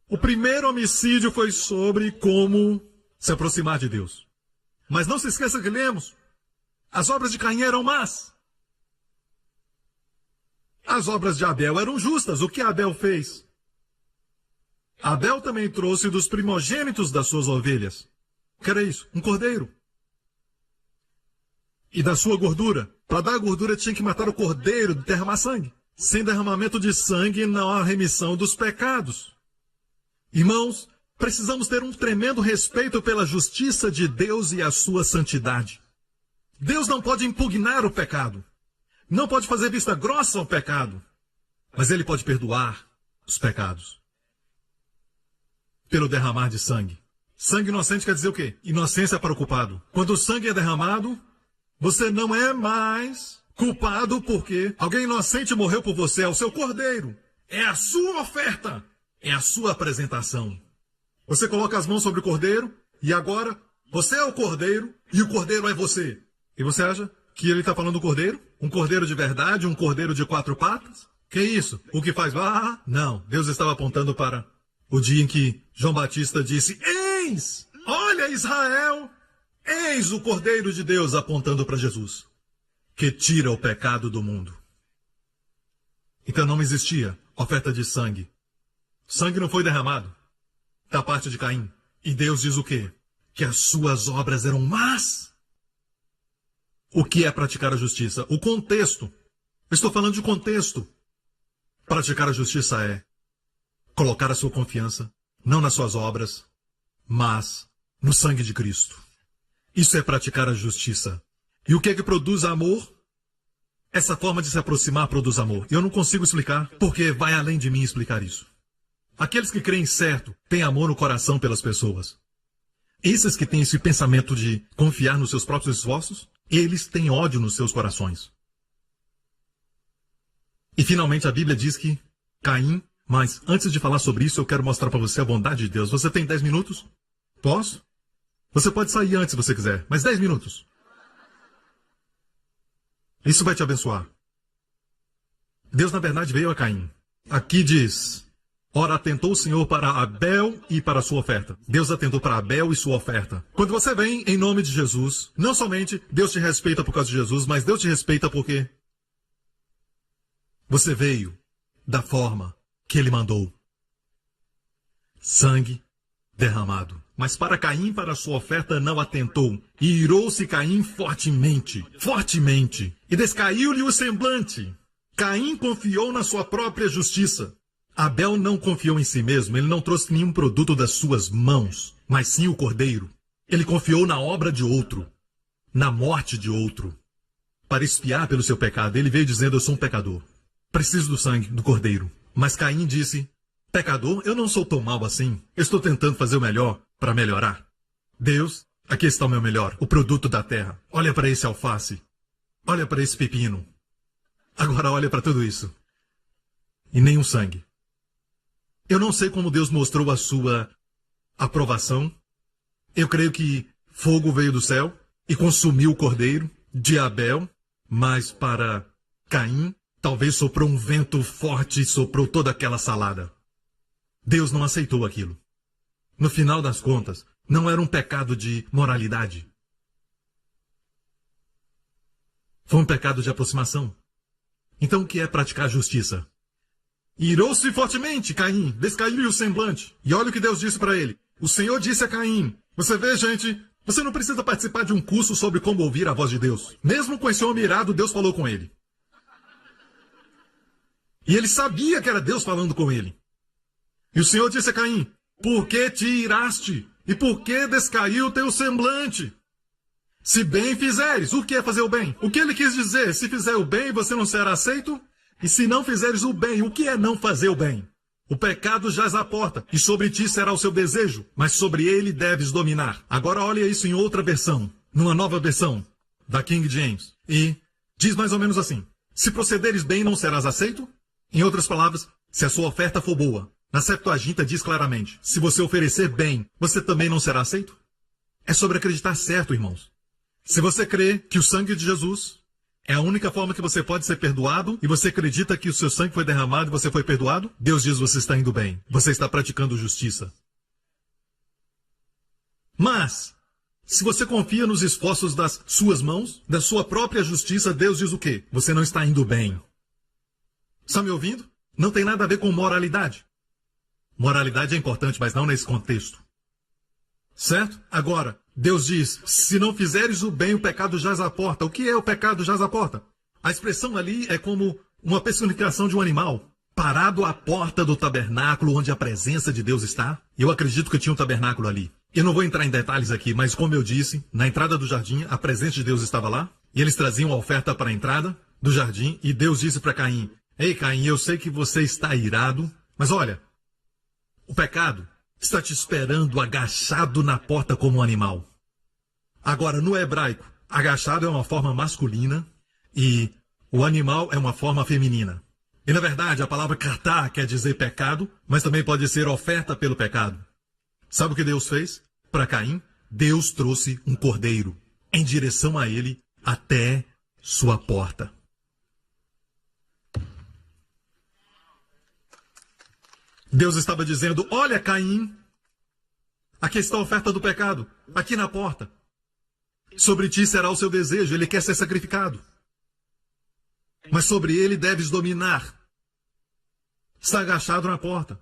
O primeiro homicídio foi sobre como se aproximar de Deus. Mas não se esqueça que lemos, as obras de Caim eram más. As obras de Abel eram justas. O que Abel fez? Abel também trouxe dos primogênitos das suas ovelhas. O que era isso? Um cordeiro. E da sua gordura. Para dar a gordura tinha que matar o cordeiro, derramar sangue. Sem derramamento de sangue não há remissão dos pecados. Irmãos, precisamos ter um tremendo respeito pela justiça de Deus e a sua santidade. Deus não pode impugnar o pecado. Não pode fazer vista grossa ao pecado. Mas Ele pode perdoar os pecados. Pelo derramar de sangue. Sangue inocente quer dizer o quê? Inocência para o culpado. Quando o sangue é derramado, você não é mais culpado porque alguém inocente morreu por você. É o seu cordeiro. É a sua oferta. É a sua apresentação. Você coloca as mãos sobre o cordeiro e agora você é o cordeiro e o cordeiro é você. E você acha que ele está falando do cordeiro? Um cordeiro de verdade? Um cordeiro de 4 patas? Que isso? O que faz? Não. Deus estava apontando para o dia em que João Batista disse: Eis! Olha Israel! Eis o Cordeiro de Deus, apontando para Jesus, que tira o pecado do mundo. Então não existia oferta de sangue. Sangue não foi derramado da parte de Caim. E Deus diz o quê? Que as suas obras eram más. O que é praticar a justiça? O contexto. Eu estou falando de contexto. Praticar a justiça é colocar a sua confiança, não nas suas obras, mas no sangue de Cristo. Isso é praticar a justiça. E o que é que produz amor? Essa forma de se aproximar produz amor. Eu não consigo explicar, porque vai além de mim explicar isso. Aqueles que creem certo têm amor no coração pelas pessoas. Esses que têm esse pensamento de confiar nos seus próprios esforços, eles têm ódio nos seus corações. E finalmente a Bíblia diz que Caim, mas antes de falar sobre isso eu quero mostrar para você a bondade de Deus. Você tem 10 minutos? Posso? Você pode sair antes se você quiser, mas 10 minutos. Isso vai te abençoar. Deus, na verdade, veio a Caim. Aqui diz: ora, atentou o Senhor para Abel e para a sua oferta. Deus atentou para Abel e sua oferta. Quando você vem em nome de Jesus, não somente Deus te respeita por causa de Jesus, mas Deus te respeita porque você veio da forma que Ele mandou. Sangue derramado. Mas para Caim, para sua oferta, não atentou. E irou-se Caim fortemente, e descaiu-lhe o semblante. Caim confiou na sua própria justiça. Abel não confiou em si mesmo, ele não trouxe nenhum produto das suas mãos, mas sim o cordeiro. Ele confiou na obra de outro, na morte de outro. Para expiar pelo seu pecado, ele veio dizendo: eu sou um pecador. Preciso do sangue do cordeiro. Mas Caim disse: pecador, eu não sou tão mal assim. Eu estou tentando fazer o melhor para melhorar. Deus, aqui está o meu melhor, o produto da terra. Olha para esse alface. Olha para esse pepino. Agora olha para tudo isso. E nenhum sangue. Eu não sei como Deus mostrou a sua aprovação. Eu creio que fogo veio do céu e consumiu o cordeiro de Abel, mas para Caim, talvez soprou um vento forte e soprou toda aquela salada. Deus não aceitou aquilo. No final das contas, não era um pecado de moralidade. Foi um pecado de aproximação. Então o que é praticar justiça? Irou-se fortemente, Caim, descaiu-lhe o semblante. E olha o que Deus disse para ele. O Senhor disse a Caim: você vê, gente, você não precisa participar de um curso sobre como ouvir a voz de Deus. Mesmo com esse homem irado, Deus falou com ele. E ele sabia que era Deus falando com ele. E o Senhor disse a Caim: por que te iraste? E por que descaiu o teu semblante? Se bem fizeres, o que é fazer o bem? O que ele quis dizer? Se fizer o bem, você não será aceito? E se não fizeres o bem, o que é não fazer o bem? O pecado jaz à porta, e sobre ti será o seu desejo, mas sobre ele deves dominar. Agora olha isso em outra versão, numa nova versão, da King James. E diz mais ou menos assim: se procederes bem, não serás aceito? Em outras palavras, se a sua oferta for boa. Na Septuaginta diz claramente: se você oferecer bem, você também não será aceito? É sobre acreditar certo, irmãos. Se você crê que o sangue de Jesus é a única forma que você pode ser perdoado, e você acredita que o seu sangue foi derramado e você foi perdoado, Deus diz: você está indo bem, você está praticando justiça. Mas, se você confia nos esforços das suas mãos, da sua própria justiça, Deus diz o quê? Você não está indo bem. Está me ouvindo? Não tem nada a ver com moralidade. Moralidade é importante, mas não nesse contexto. Certo? Agora, Deus diz: se não fizeres o bem, o pecado jaz à porta. O que é o pecado jaz à porta? A expressão ali é como uma personificação de um animal parado à porta do tabernáculo onde a presença de Deus está. Eu acredito que tinha um tabernáculo ali. Eu não vou entrar em detalhes aqui, mas como eu disse, na entrada do jardim, a presença de Deus estava lá, e eles traziam a oferta para a entrada do jardim, e Deus disse para Caim: ei, Caim, eu sei que você está irado, mas olha, o pecado está te esperando agachado na porta como um animal. Agora, no hebraico, agachado é uma forma masculina e o animal é uma forma feminina. E, na verdade, a palavra katá quer dizer pecado, mas também pode ser oferta pelo pecado. Sabe o que Deus fez? Para Caim, Deus trouxe um cordeiro em direção a ele até sua porta. Deus estava dizendo: olha, Caim, aqui está a oferta do pecado, aqui na porta. Sobre ti será o seu desejo, ele quer ser sacrificado. Mas sobre ele deves dominar. Está agachado na porta.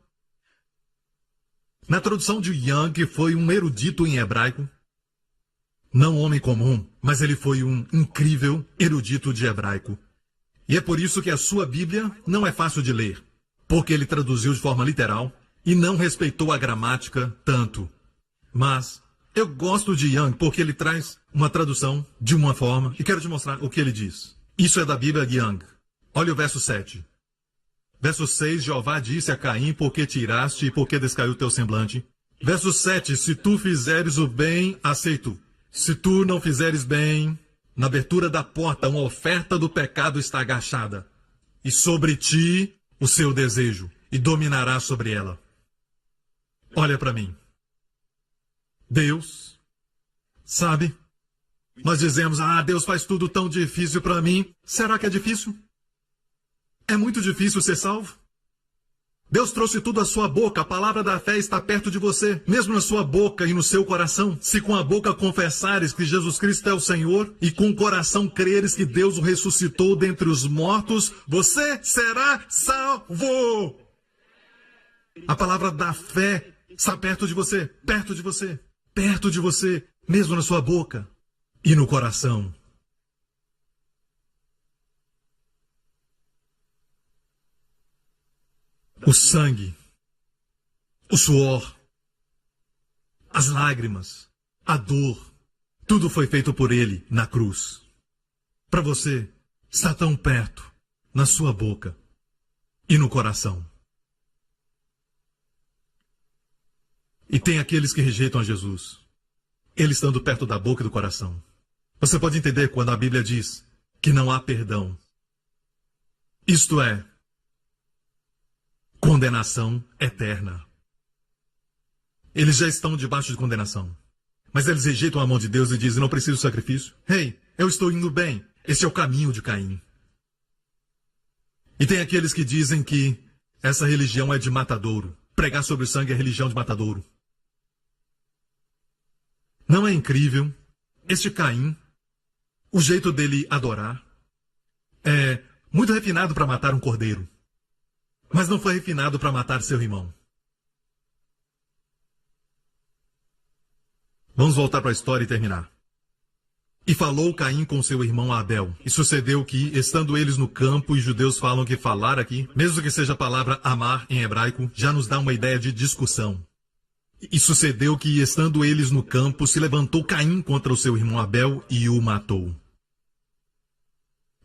Na tradução de Young, que foi um erudito em hebraico, não um homem comum, mas ele foi um incrível erudito de hebraico. E é por isso que a sua Bíblia não é fácil de ler, porque ele traduziu de forma literal e não respeitou a gramática tanto. Mas eu gosto de Young porque ele traz uma tradução de uma forma, e quero te mostrar o que ele diz. Isso é da Bíblia de Young. Olha o verso 7. Verso 6, Jeová disse a Caim: por que te iraste e por que descaiu o teu semblante? Verso 7, se tu fizeres o bem, aceito. Se tu não fizeres bem, na abertura da porta, uma oferta do pecado está agachada. E sobre ti o seu desejo, e dominará sobre ela. Olha para mim. Deus, sabe? Nós dizemos: ah, Deus faz tudo tão difícil para mim. Será que é difícil? É muito difícil ser salvo? Deus trouxe tudo à sua boca. A palavra da fé está perto de você, mesmo na sua boca e no seu coração. Se com a boca confessares que Jesus Cristo é o Senhor e com o coração creres que Deus o ressuscitou dentre os mortos, você será salvo. A palavra da fé está perto de você, perto de você, perto de você, mesmo na sua boca e no coração. O sangue, o suor, as lágrimas, a dor, tudo foi feito por ele na cruz. Para você, está tão perto, na sua boca e no coração. E tem aqueles que rejeitam a Jesus, ele estando perto da boca e do coração. Você pode entender quando a Bíblia diz que não há perdão. Isto é, condenação eterna. Eles já estão debaixo de condenação. Mas eles rejeitam a mão de Deus e dizem: não preciso de sacrifício. Ei, eu estou indo bem. Esse é o caminho de Caim. E tem aqueles que dizem que essa religião é de matadouro. Pregar sobre o sangue é religião de matadouro. Não é incrível? Este Caim, o jeito dele adorar, é muito refinado para matar um cordeiro. Mas não foi refinado para matar seu irmão. Vamos voltar para a história e terminar. E falou Caim com seu irmão Abel. E sucedeu que, estando eles no campo, e judeus falam que falar aqui, mesmo que seja a palavra amar em hebraico, já nos dá uma ideia de discussão. E sucedeu que, estando eles no campo, se levantou Caim contra o seu irmão Abel e o matou.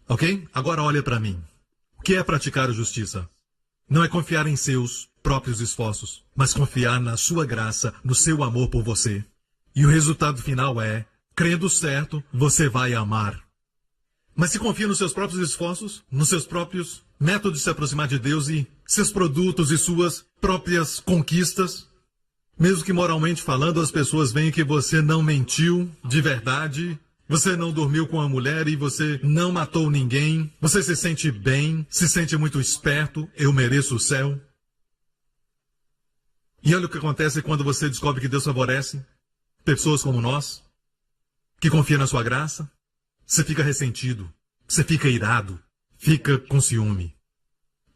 Ok? Agora olha para mim. O que é praticar a justiça? Não é confiar em seus próprios esforços, mas confiar na sua graça, no seu amor por você. E o resultado final é, crendo certo, você vai amar. Mas se confia nos seus próprios esforços, nos seus próprios métodos de se aproximar de Deus e seus produtos e suas próprias conquistas, mesmo que moralmente falando as pessoas veem que você não mentiu de verdade, você não dormiu com a mulher e você não matou ninguém, você se sente bem, se sente muito esperto, eu mereço o céu. E olha o que acontece quando você descobre que Deus favorece pessoas como nós, que confia na sua graça, você fica ressentido, você fica irado, fica com ciúme.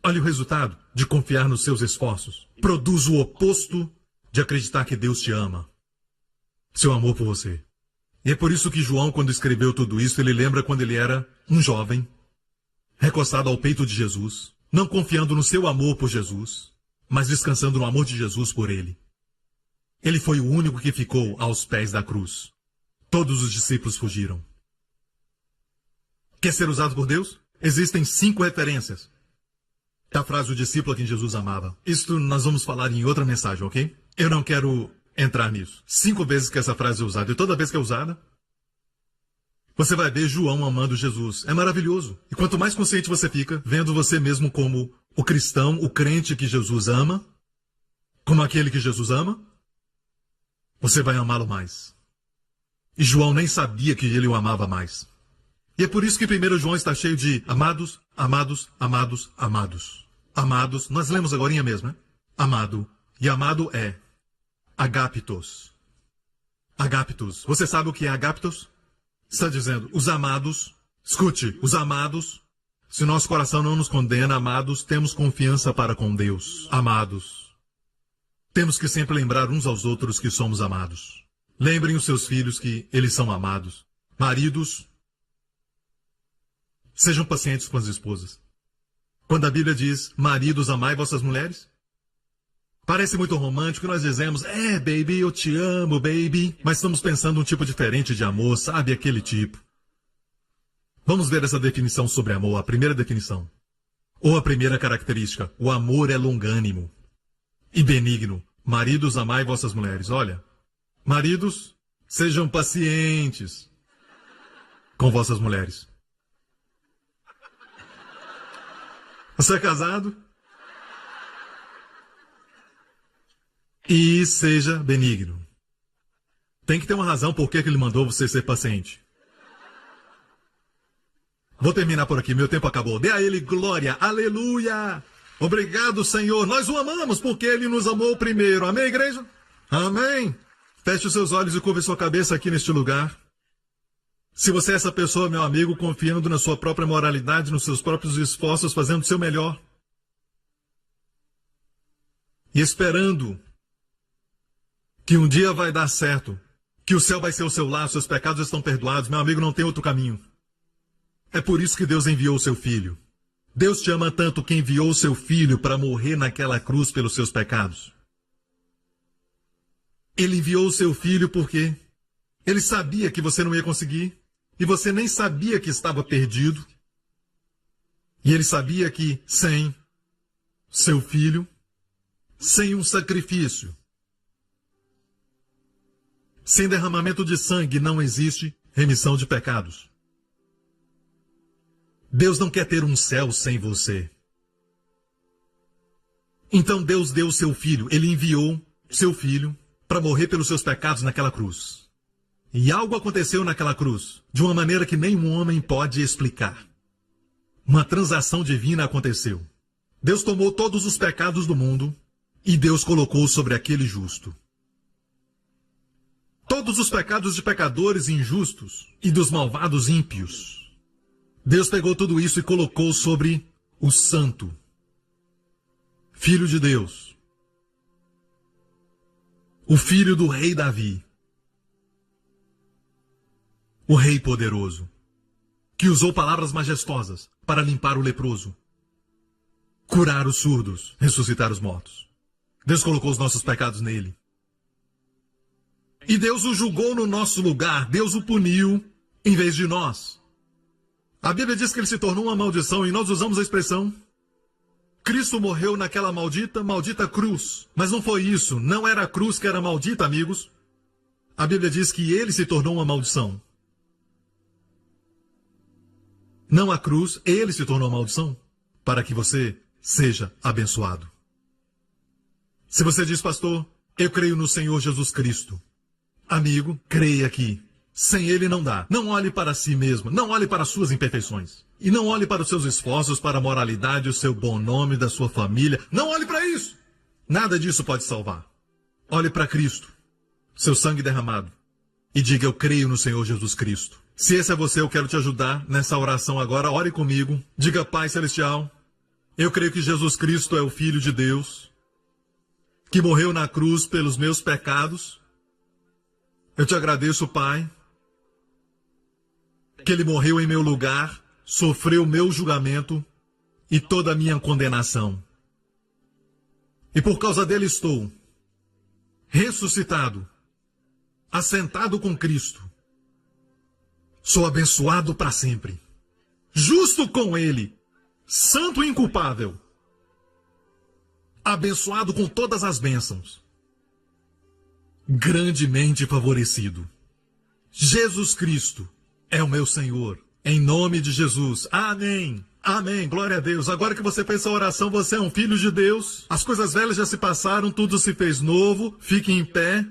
Olha o resultado de confiar nos seus esforços. Produz o oposto de acreditar que Deus te ama. Seu amor por você. E é por isso que João, quando escreveu tudo isso, ele lembra quando ele era um jovem, recostado ao peito de Jesus, não confiando no seu amor por Jesus, mas descansando no amor de Jesus por ele. Ele foi o único que ficou aos pés da cruz. Todos os discípulos fugiram. Quer ser usado por Deus? Existem 5 referências da frase o discípulo a quem Jesus amava. Isto nós vamos falar em outra mensagem, ok? Eu não quero entrar nisso. 5 vezes que essa frase é usada, e toda vez que é usada, você vai ver João amando Jesus. É maravilhoso. E quanto mais consciente você fica, vendo você mesmo como o cristão, o crente que Jesus ama, como aquele que Jesus ama, você vai amá-lo mais. E João nem sabia que ele o amava mais. E é por isso que 1 João está cheio de amados, amados, amados, amados. Amados, nós lemos agorinha mesmo, né? Amado. E amado é agapitos. Agapitos. Você sabe o que é agapitos? Está dizendo, os amados, escute, os amados, se nosso coração não nos condena, amados, temos confiança para com Deus. Amados. Temos que sempre lembrar uns aos outros que somos amados. Lembrem os seus filhos que eles são amados. Maridos, sejam pacientes com as esposas. Quando a Bíblia diz, maridos, amai vossas mulheres, parece muito romântico, nós dizemos, baby, eu te amo, baby. Mas estamos pensando um tipo diferente de amor, sabe? Aquele tipo. Vamos ver essa definição sobre amor, a primeira definição. Ou a primeira característica, o amor é longânimo e benigno. Maridos, amai vossas mulheres. Olha, maridos, sejam pacientes com vossas mulheres. Você é casado? E seja benigno. Tem que ter uma razão por que ele mandou você ser paciente. Vou terminar por aqui, meu tempo acabou. Dê a ele glória, aleluia! Obrigado, Senhor. Nós o amamos porque ele nos amou primeiro. Amém, igreja? Amém. Feche os seus olhos e curve sua cabeça aqui neste lugar. Se você é essa pessoa, meu amigo, confiando na sua própria moralidade, nos seus próprios esforços, fazendo o seu melhor, e esperando que um dia vai dar certo, que o céu vai ser o seu lar, seus pecados estão perdoados, meu amigo, não tem outro caminho. É por isso que Deus enviou o seu Filho. Deus te ama tanto que enviou o seu Filho para morrer naquela cruz pelos seus pecados. Ele enviou o seu Filho porque ele sabia que você não ia conseguir, e você nem sabia que estava perdido. E ele sabia que sem seu Filho, sem um sacrifício, sem derramamento de sangue, não existe remissão de pecados. Deus não quer ter um céu sem você. Então Deus deu o seu Filho, ele enviou seu Filho para morrer pelos seus pecados naquela cruz. E algo aconteceu naquela cruz, de uma maneira que nenhum homem pode explicar. Uma transação divina aconteceu. Deus tomou todos os pecados do mundo e Deus colocou sobre aquele justo. Todos os pecados de pecadores injustos e dos malvados ímpios. Deus pegou tudo isso e colocou sobre o santo, Filho de Deus, o filho do rei Davi. o Rei poderoso, que usou palavras majestosas para limpar o leproso, curar os surdos, ressuscitar os mortos. Deus colocou os nossos pecados nele. E Deus o julgou no nosso lugar, Deus o puniu em vez de nós. A Bíblia diz que ele se tornou uma maldição e nós usamos a expressão: Cristo morreu naquela maldita cruz. Mas não foi isso, não era a cruz que era maldita, amigos. A Bíblia diz que ele se tornou uma maldição. Não a cruz, ele se tornou uma maldição, para que você seja abençoado. Se você diz, pastor, eu creio no Senhor Jesus Cristo. Amigo, creia que sem ele não dá. Não olhe para si mesmo, não olhe para suas imperfeições. E não olhe para os seus esforços, para a moralidade, o seu bom nome, da sua família. Não olhe para isso. Nada disso pode salvar. Olhe para Cristo, seu sangue derramado, e diga, eu creio no Senhor Jesus Cristo. Se esse é você, eu quero te ajudar nessa oração agora. Ore comigo. Diga, Pai Celestial, eu creio que Jesus Cristo é o Filho de Deus, que morreu na cruz pelos meus pecados. Eu te agradeço, Pai, que ele morreu em meu lugar, sofreu o meu julgamento e toda a minha condenação. E por causa dele estou ressuscitado, assentado com Cristo. Sou abençoado para sempre, justo com ele, santo e inculpável, abençoado com todas as bênçãos, grandemente favorecido. Jesus Cristo é o meu Senhor. Em nome de Jesus. Amém. Amém. Glória a Deus. Agora que você fez essa oração, você é um filho de Deus. As coisas velhas já se passaram, tudo se fez novo. Fique em pé.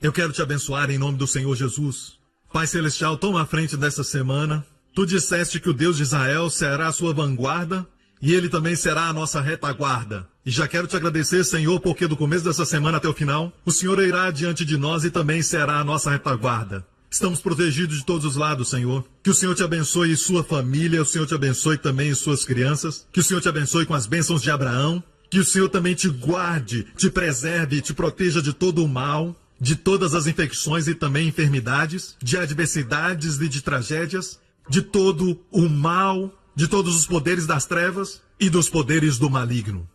Eu quero te abençoar em nome do Senhor Jesus. Pai Celestial, toma a frente dessa semana. Tu disseste que o Deus de Israel será a sua vanguarda e ele também será a nossa retaguarda. E já quero te agradecer, Senhor, porque do começo dessa semana até o final, o Senhor irá diante de nós e também será a nossa retaguarda. Estamos protegidos de todos os lados, Senhor. Que o Senhor te abençoe e sua família, o Senhor te abençoe também e suas crianças. Que o Senhor te abençoe com as bênçãos de Abraão. Que o Senhor também te guarde, te preserve, te proteja de todo o mal, de todas as infecções e também enfermidades, de adversidades e de tragédias, de todo o mal, de todos os poderes das trevas e dos poderes do maligno.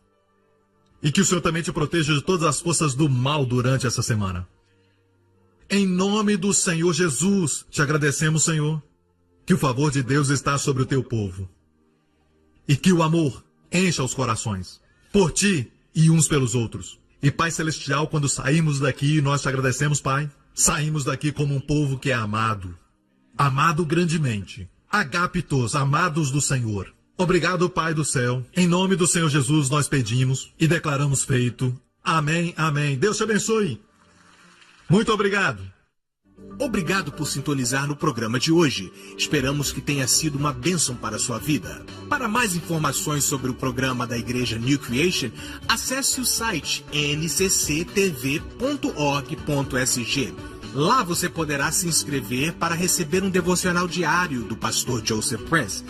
E que o Senhor também te proteja de todas as forças do mal durante essa semana. Em nome do Senhor Jesus, te agradecemos, Senhor, que o favor de Deus está sobre o teu povo. E que o amor encha os corações, por ti e uns pelos outros. E Pai Celestial, quando saímos daqui, nós te agradecemos, Pai. Saímos daqui como um povo que é amado. Amado grandemente. Agapitos, amados do Senhor. Obrigado, Pai do céu. Em nome do Senhor Jesus nós pedimos e declaramos feito. Amém, amém. Deus te abençoe. Muito obrigado. Obrigado por sintonizar no programa de hoje. Esperamos que tenha sido uma bênção para a sua vida. Para mais informações sobre o programa da Igreja New Creation, acesse o site ncctv.org.sg. Lá você poderá se inscrever para receber um devocional diário do pastor Joseph Prince.